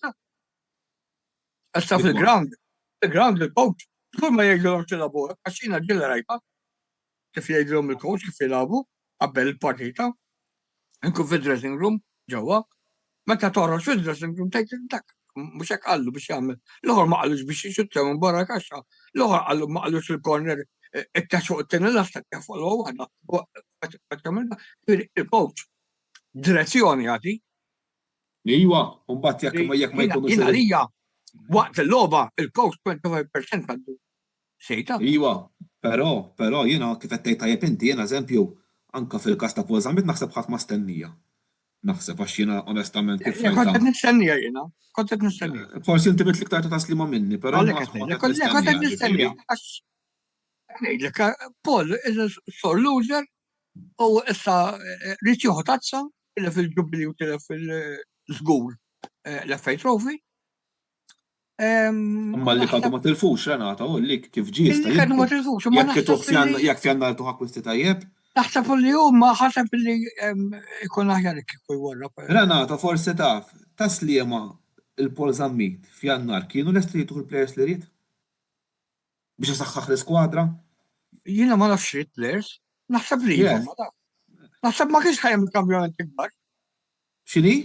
Issa fil-ground il-coach, kull ma jgħidulhom tilagħbu, għax jiena ġilla rajta, kif jgħidulhom il-coach kif jilagħbu qabel il-partita, inkun fid-dressing room ġewwa, Meta toħroġ fil-dressing room tgħid dak mhux hekk qallu biex jagħmel. L-oħor ma qalux biex jixuttaw minn barra kaxxa. L-oħor qallu ma qalux il-corner iktax fuq it-tieni l-asta follow għadha. Il-coach direzzjoni għati. Iwa, mbagħad jekk ma jkunux. Jiena għalija waqt il-logħba il-coach 25% għandu xejta. Iwa, però jiena kif qed tgħid tajjeb inti jiena eżempju anke fil-każ ta' Paul Zammit naħseb ħadd ma stennija. Naħseb għax jiena onestament kif Kont qed nistennija jiena, kont qed nistennija. Forsi inti bit l-iktar ta' taslima minni, però kont qed nistennija. Ngħidlek, Paul sor loser u issa rrid jieħu tazza tilef fil-ġubli u tilef fil-żgur l-FA Trophy. Imma li kadu ma tilfux Renata, u li kif ġiet. Li kadu ma tilfux, jekk fjanna tuħ akkwisti tajjeb. Naħseb li huma ħaseb li ikun aħjar kif jwarra. Renata forsi taf, taslima il-Paul Zammit f'Jannar kienu lesti jituħ il-plejers li rrid? Biex isaħħaħ l-iskwadra? Jiena ma nafx rrid players, naħseb li naħseb ma kienx ħajjem il-kambjament ikbar. X'inhi?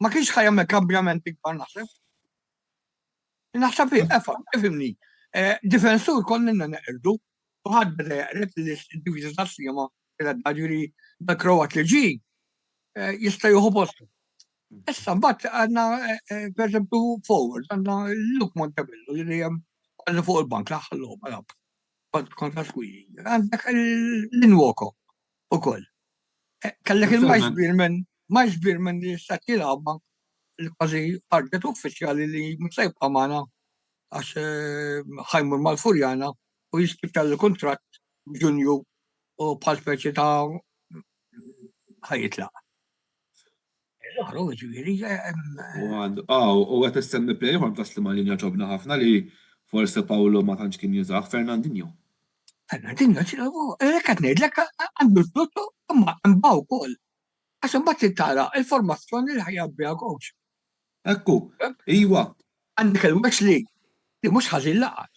Ma kienx ħajjem il-kambjament ikbar naħseb. Naħseb ifimni, difensur konna neqirdu, u ħadd beda jaqret li d-divisa tas-sima ġuri dak-Kroat li ġi jista' jieħu postu. Issa mbagħad għandna pereżempju forward għandna Luke Montebello li għandna fuq il-bank laħħal logħba lab. Kontra Squealing. Għandek l-Inwoko ukoll. Kellek il-Majs Birman li jista' jilgħabha l-kważi target uffiċjali li mhux se jibqa' magħna għax ħajmur mal-Furjana u jispiċċa l-kuntratt b'Ġunju u bħal speċi ta' ħajitlaq. U għet istenni play għan taslima li ġobna ħafna li forse Paolo ma tantx kien jużax Fernandinho. Fernandinho, għet ngħidlek għandu l-fluttu imma mbaw kol. Għax imbagħad tara il-formazzjoni li ħajjabbija coach. Ekku, iwa. Għandek il-Wesley li mhux ħażin laqas.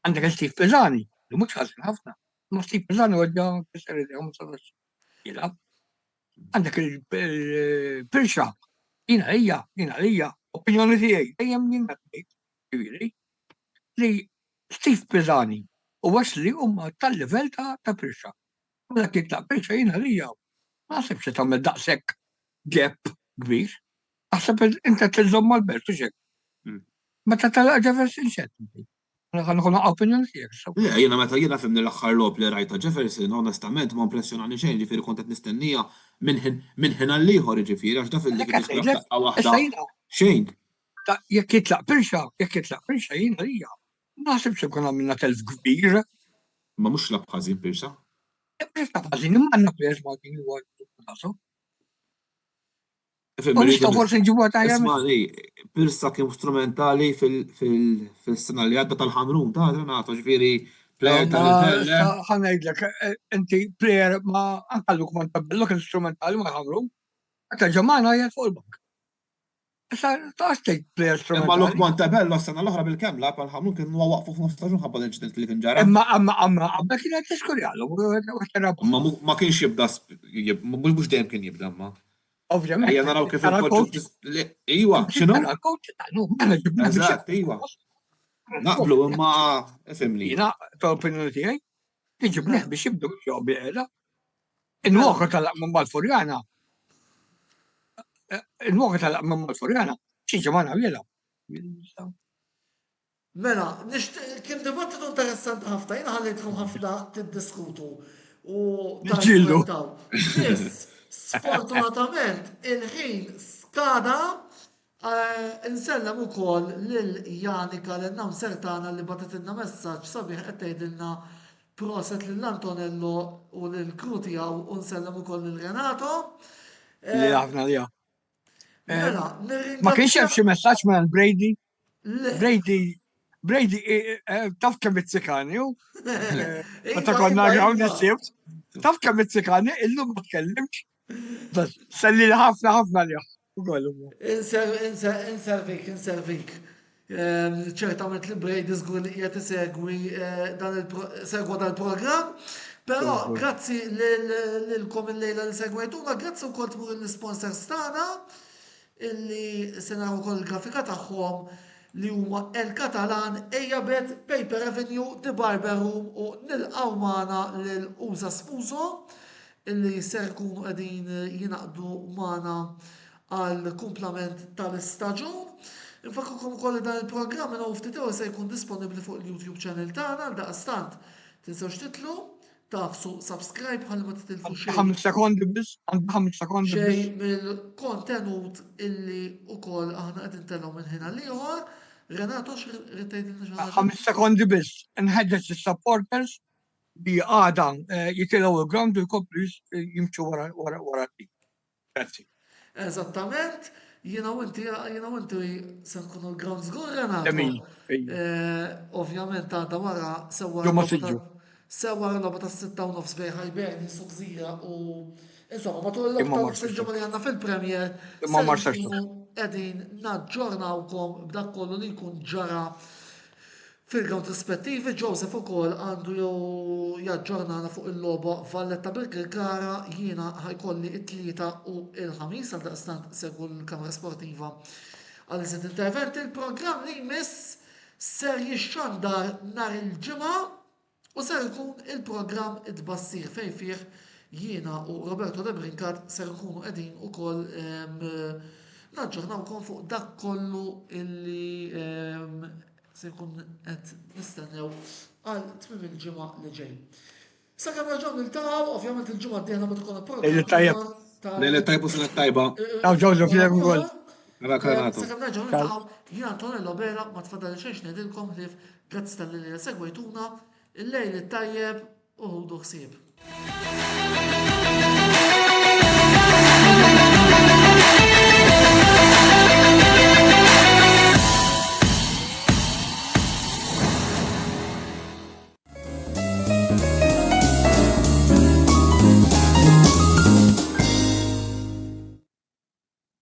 Għandek il-Steve Pizzani li mhux ħażin ħafna. Ma Steve Pizzani għodja kisser ma sarrax jilgħab. Għandek il-Pirsha, jina lija, opinjoni tiegħi, dejjem jina tiegħi, li Steve Pizzani u Wesley huma tal-livell ta' Pirsha. Dak jitlaq Pirsha jina lija, ma naħseb se tagħmel daqshekk gap kbir. Naħseb inta tilżomm mal-Bertu xek. Meta talaq Jefferson xed. Għanħuna opinjoni tiegħek. Jiena meta jiena fimni l-aħħar lob li rajta Jefferson, onestament ma impressjonani xejn, ġifieri kont qed nistennija minn ħin għal ieħor ġifieri għax daf il-waħda. Xejn. Jekk jitlaq Pirsha jiena lija. Ma naħsibx ikun għamilna telf kbir. Ma mhux lab ħażin Pirsha. Pirsha ħażin imma għandna plejers ma kien huwa tasu. Forsi nġibu għatajja. Ismani, Pirsa kien strumentali fil-sena li għadda tal-ħamrun, ta' Renato, ġviri, player tal-livell. ħanajdlek, inti player ma għalluk Montebello kien strumentali ma ħamrun, għata ġamana jgħat fuq il-bank. Issa, ta' stejt player strumentali. Imma Luke Montebello s-sena l-oħra bil-kemla, pal-ħamrun kien huwa waqfu f'nofstaġun ħabba l-inċident li kien ġara. Għabba kien għed t-skurjalu. Ma kienx jibda, mux dejjem kien jibda, ma. Ovvjament. Ejja naraw kif il-coach. Iwa, x'inhu? Eżatt, iwa. Naqblu imma ifhimni. Jiena tal-opinjoni tiegħi tiġibnieh biex jibdu jogħbi qiegħda. In-nwaqgħa talaq minn Mal-Furjana. In-nwaqgħa talaq minn Mal-Furjana xi ġimgħa jilgħab. Mela, kien dibattitu interessanti ħafna, jiena ħallejtkom ħafna tiddiskutu u Ġildu. Sfortunatament, il-ħin skada, nsellem ukoll lil Janika l-nam sertana li batetilna messaġġ sabiħ qed tgħidilna proset lil Antonello u lil kru tiegħu u nsellem ukoll lil Renato. Li ħafna lija. Ma kienx hemm xi messaġġ minn Brady? Brady taf kemm izzikani u meta konna hawn is-sibt. Taf kemm izzikani illum ma tkellimx. Salli ħafna li Inservik. ċertament li Brady żgur li qiegħed isegwi segwa dal-programm, però grazzi lilkom il-lejla li segwejtuna, grazzi wkoll tmur l-sponsors tagħna illi se naraw ukoll il-grafika tagħhom li huma El Catalan, Ejabet, Paper Avenue, The Barber Room u nilqgħu magħna lil Usa Spuso illi ser jkunu qegħdin jinaqdu magħna għal kumplament tal-istaġun. Infakkukom ukoll dan il-programm minn ftit se jkun disponibbli fuq il-YouTube channel tagħna għal daqstant tinsewx titlu tafsu subscribe ħalli ma titilfu xejn. 5 sekondi biss, għandha 5 sekondi biss. Xejn mill-kontenut illi ukoll aħna qed intellgħu minn ħina l-ieħor. Renato x'rid tgħidilna xi ħaġa? 5 sekondi biss. Nħeġġeġ is-supporters li għada jitilgħu il-ground u jkomplu jimxu wara t-tim. Grazzi. Eżattament, jiena u inti se nkunu l-ground żgur Renato. Jamil. Ovvjament għadha wara Ġumma siġġu. sewa l-logħba tas-6:30 bejn ħajbejn Suqżira u insomma matul l-logħba tas-6 li għandna fil-Premier se nkunu qegħdin naġġornawkom b'dak kollu li jkun ġara fil-ground rispettivi. Joseph ukoll għandu jaġġornana fuq il-logħba Valletta bil-Kirkara, jiena ħajkolli it-tlieta u il-ħamis għal daqstant segwu l-Kamra Sportiva għal iżid interventi. Il-programm li jmiss ser jixxandar nhar il-ġimgħa u ser ikun il-programm id-bassir fejn fih jiena u Roberto De Brincat ser ikunu qegħdin ukoll naġġornawkom fuq dak kollu illi se jkun qed nistennew għal tmiem il-ġimgħa li ġej. Sakemm raġaw niltaqgħu, ovvjament il-ġimgħa d-dieħla ma tkun il-programm. Lejla tajba u sena tajba. Ciao Joseph, jgħu għol. Sakemm raġaw niltaqgħu, jiena Antonello Bela ma tfadal xejn ngħidilkom li grazzi tal-li segwejtuna il-lejl it-tajjeb u ħudu ħsieb.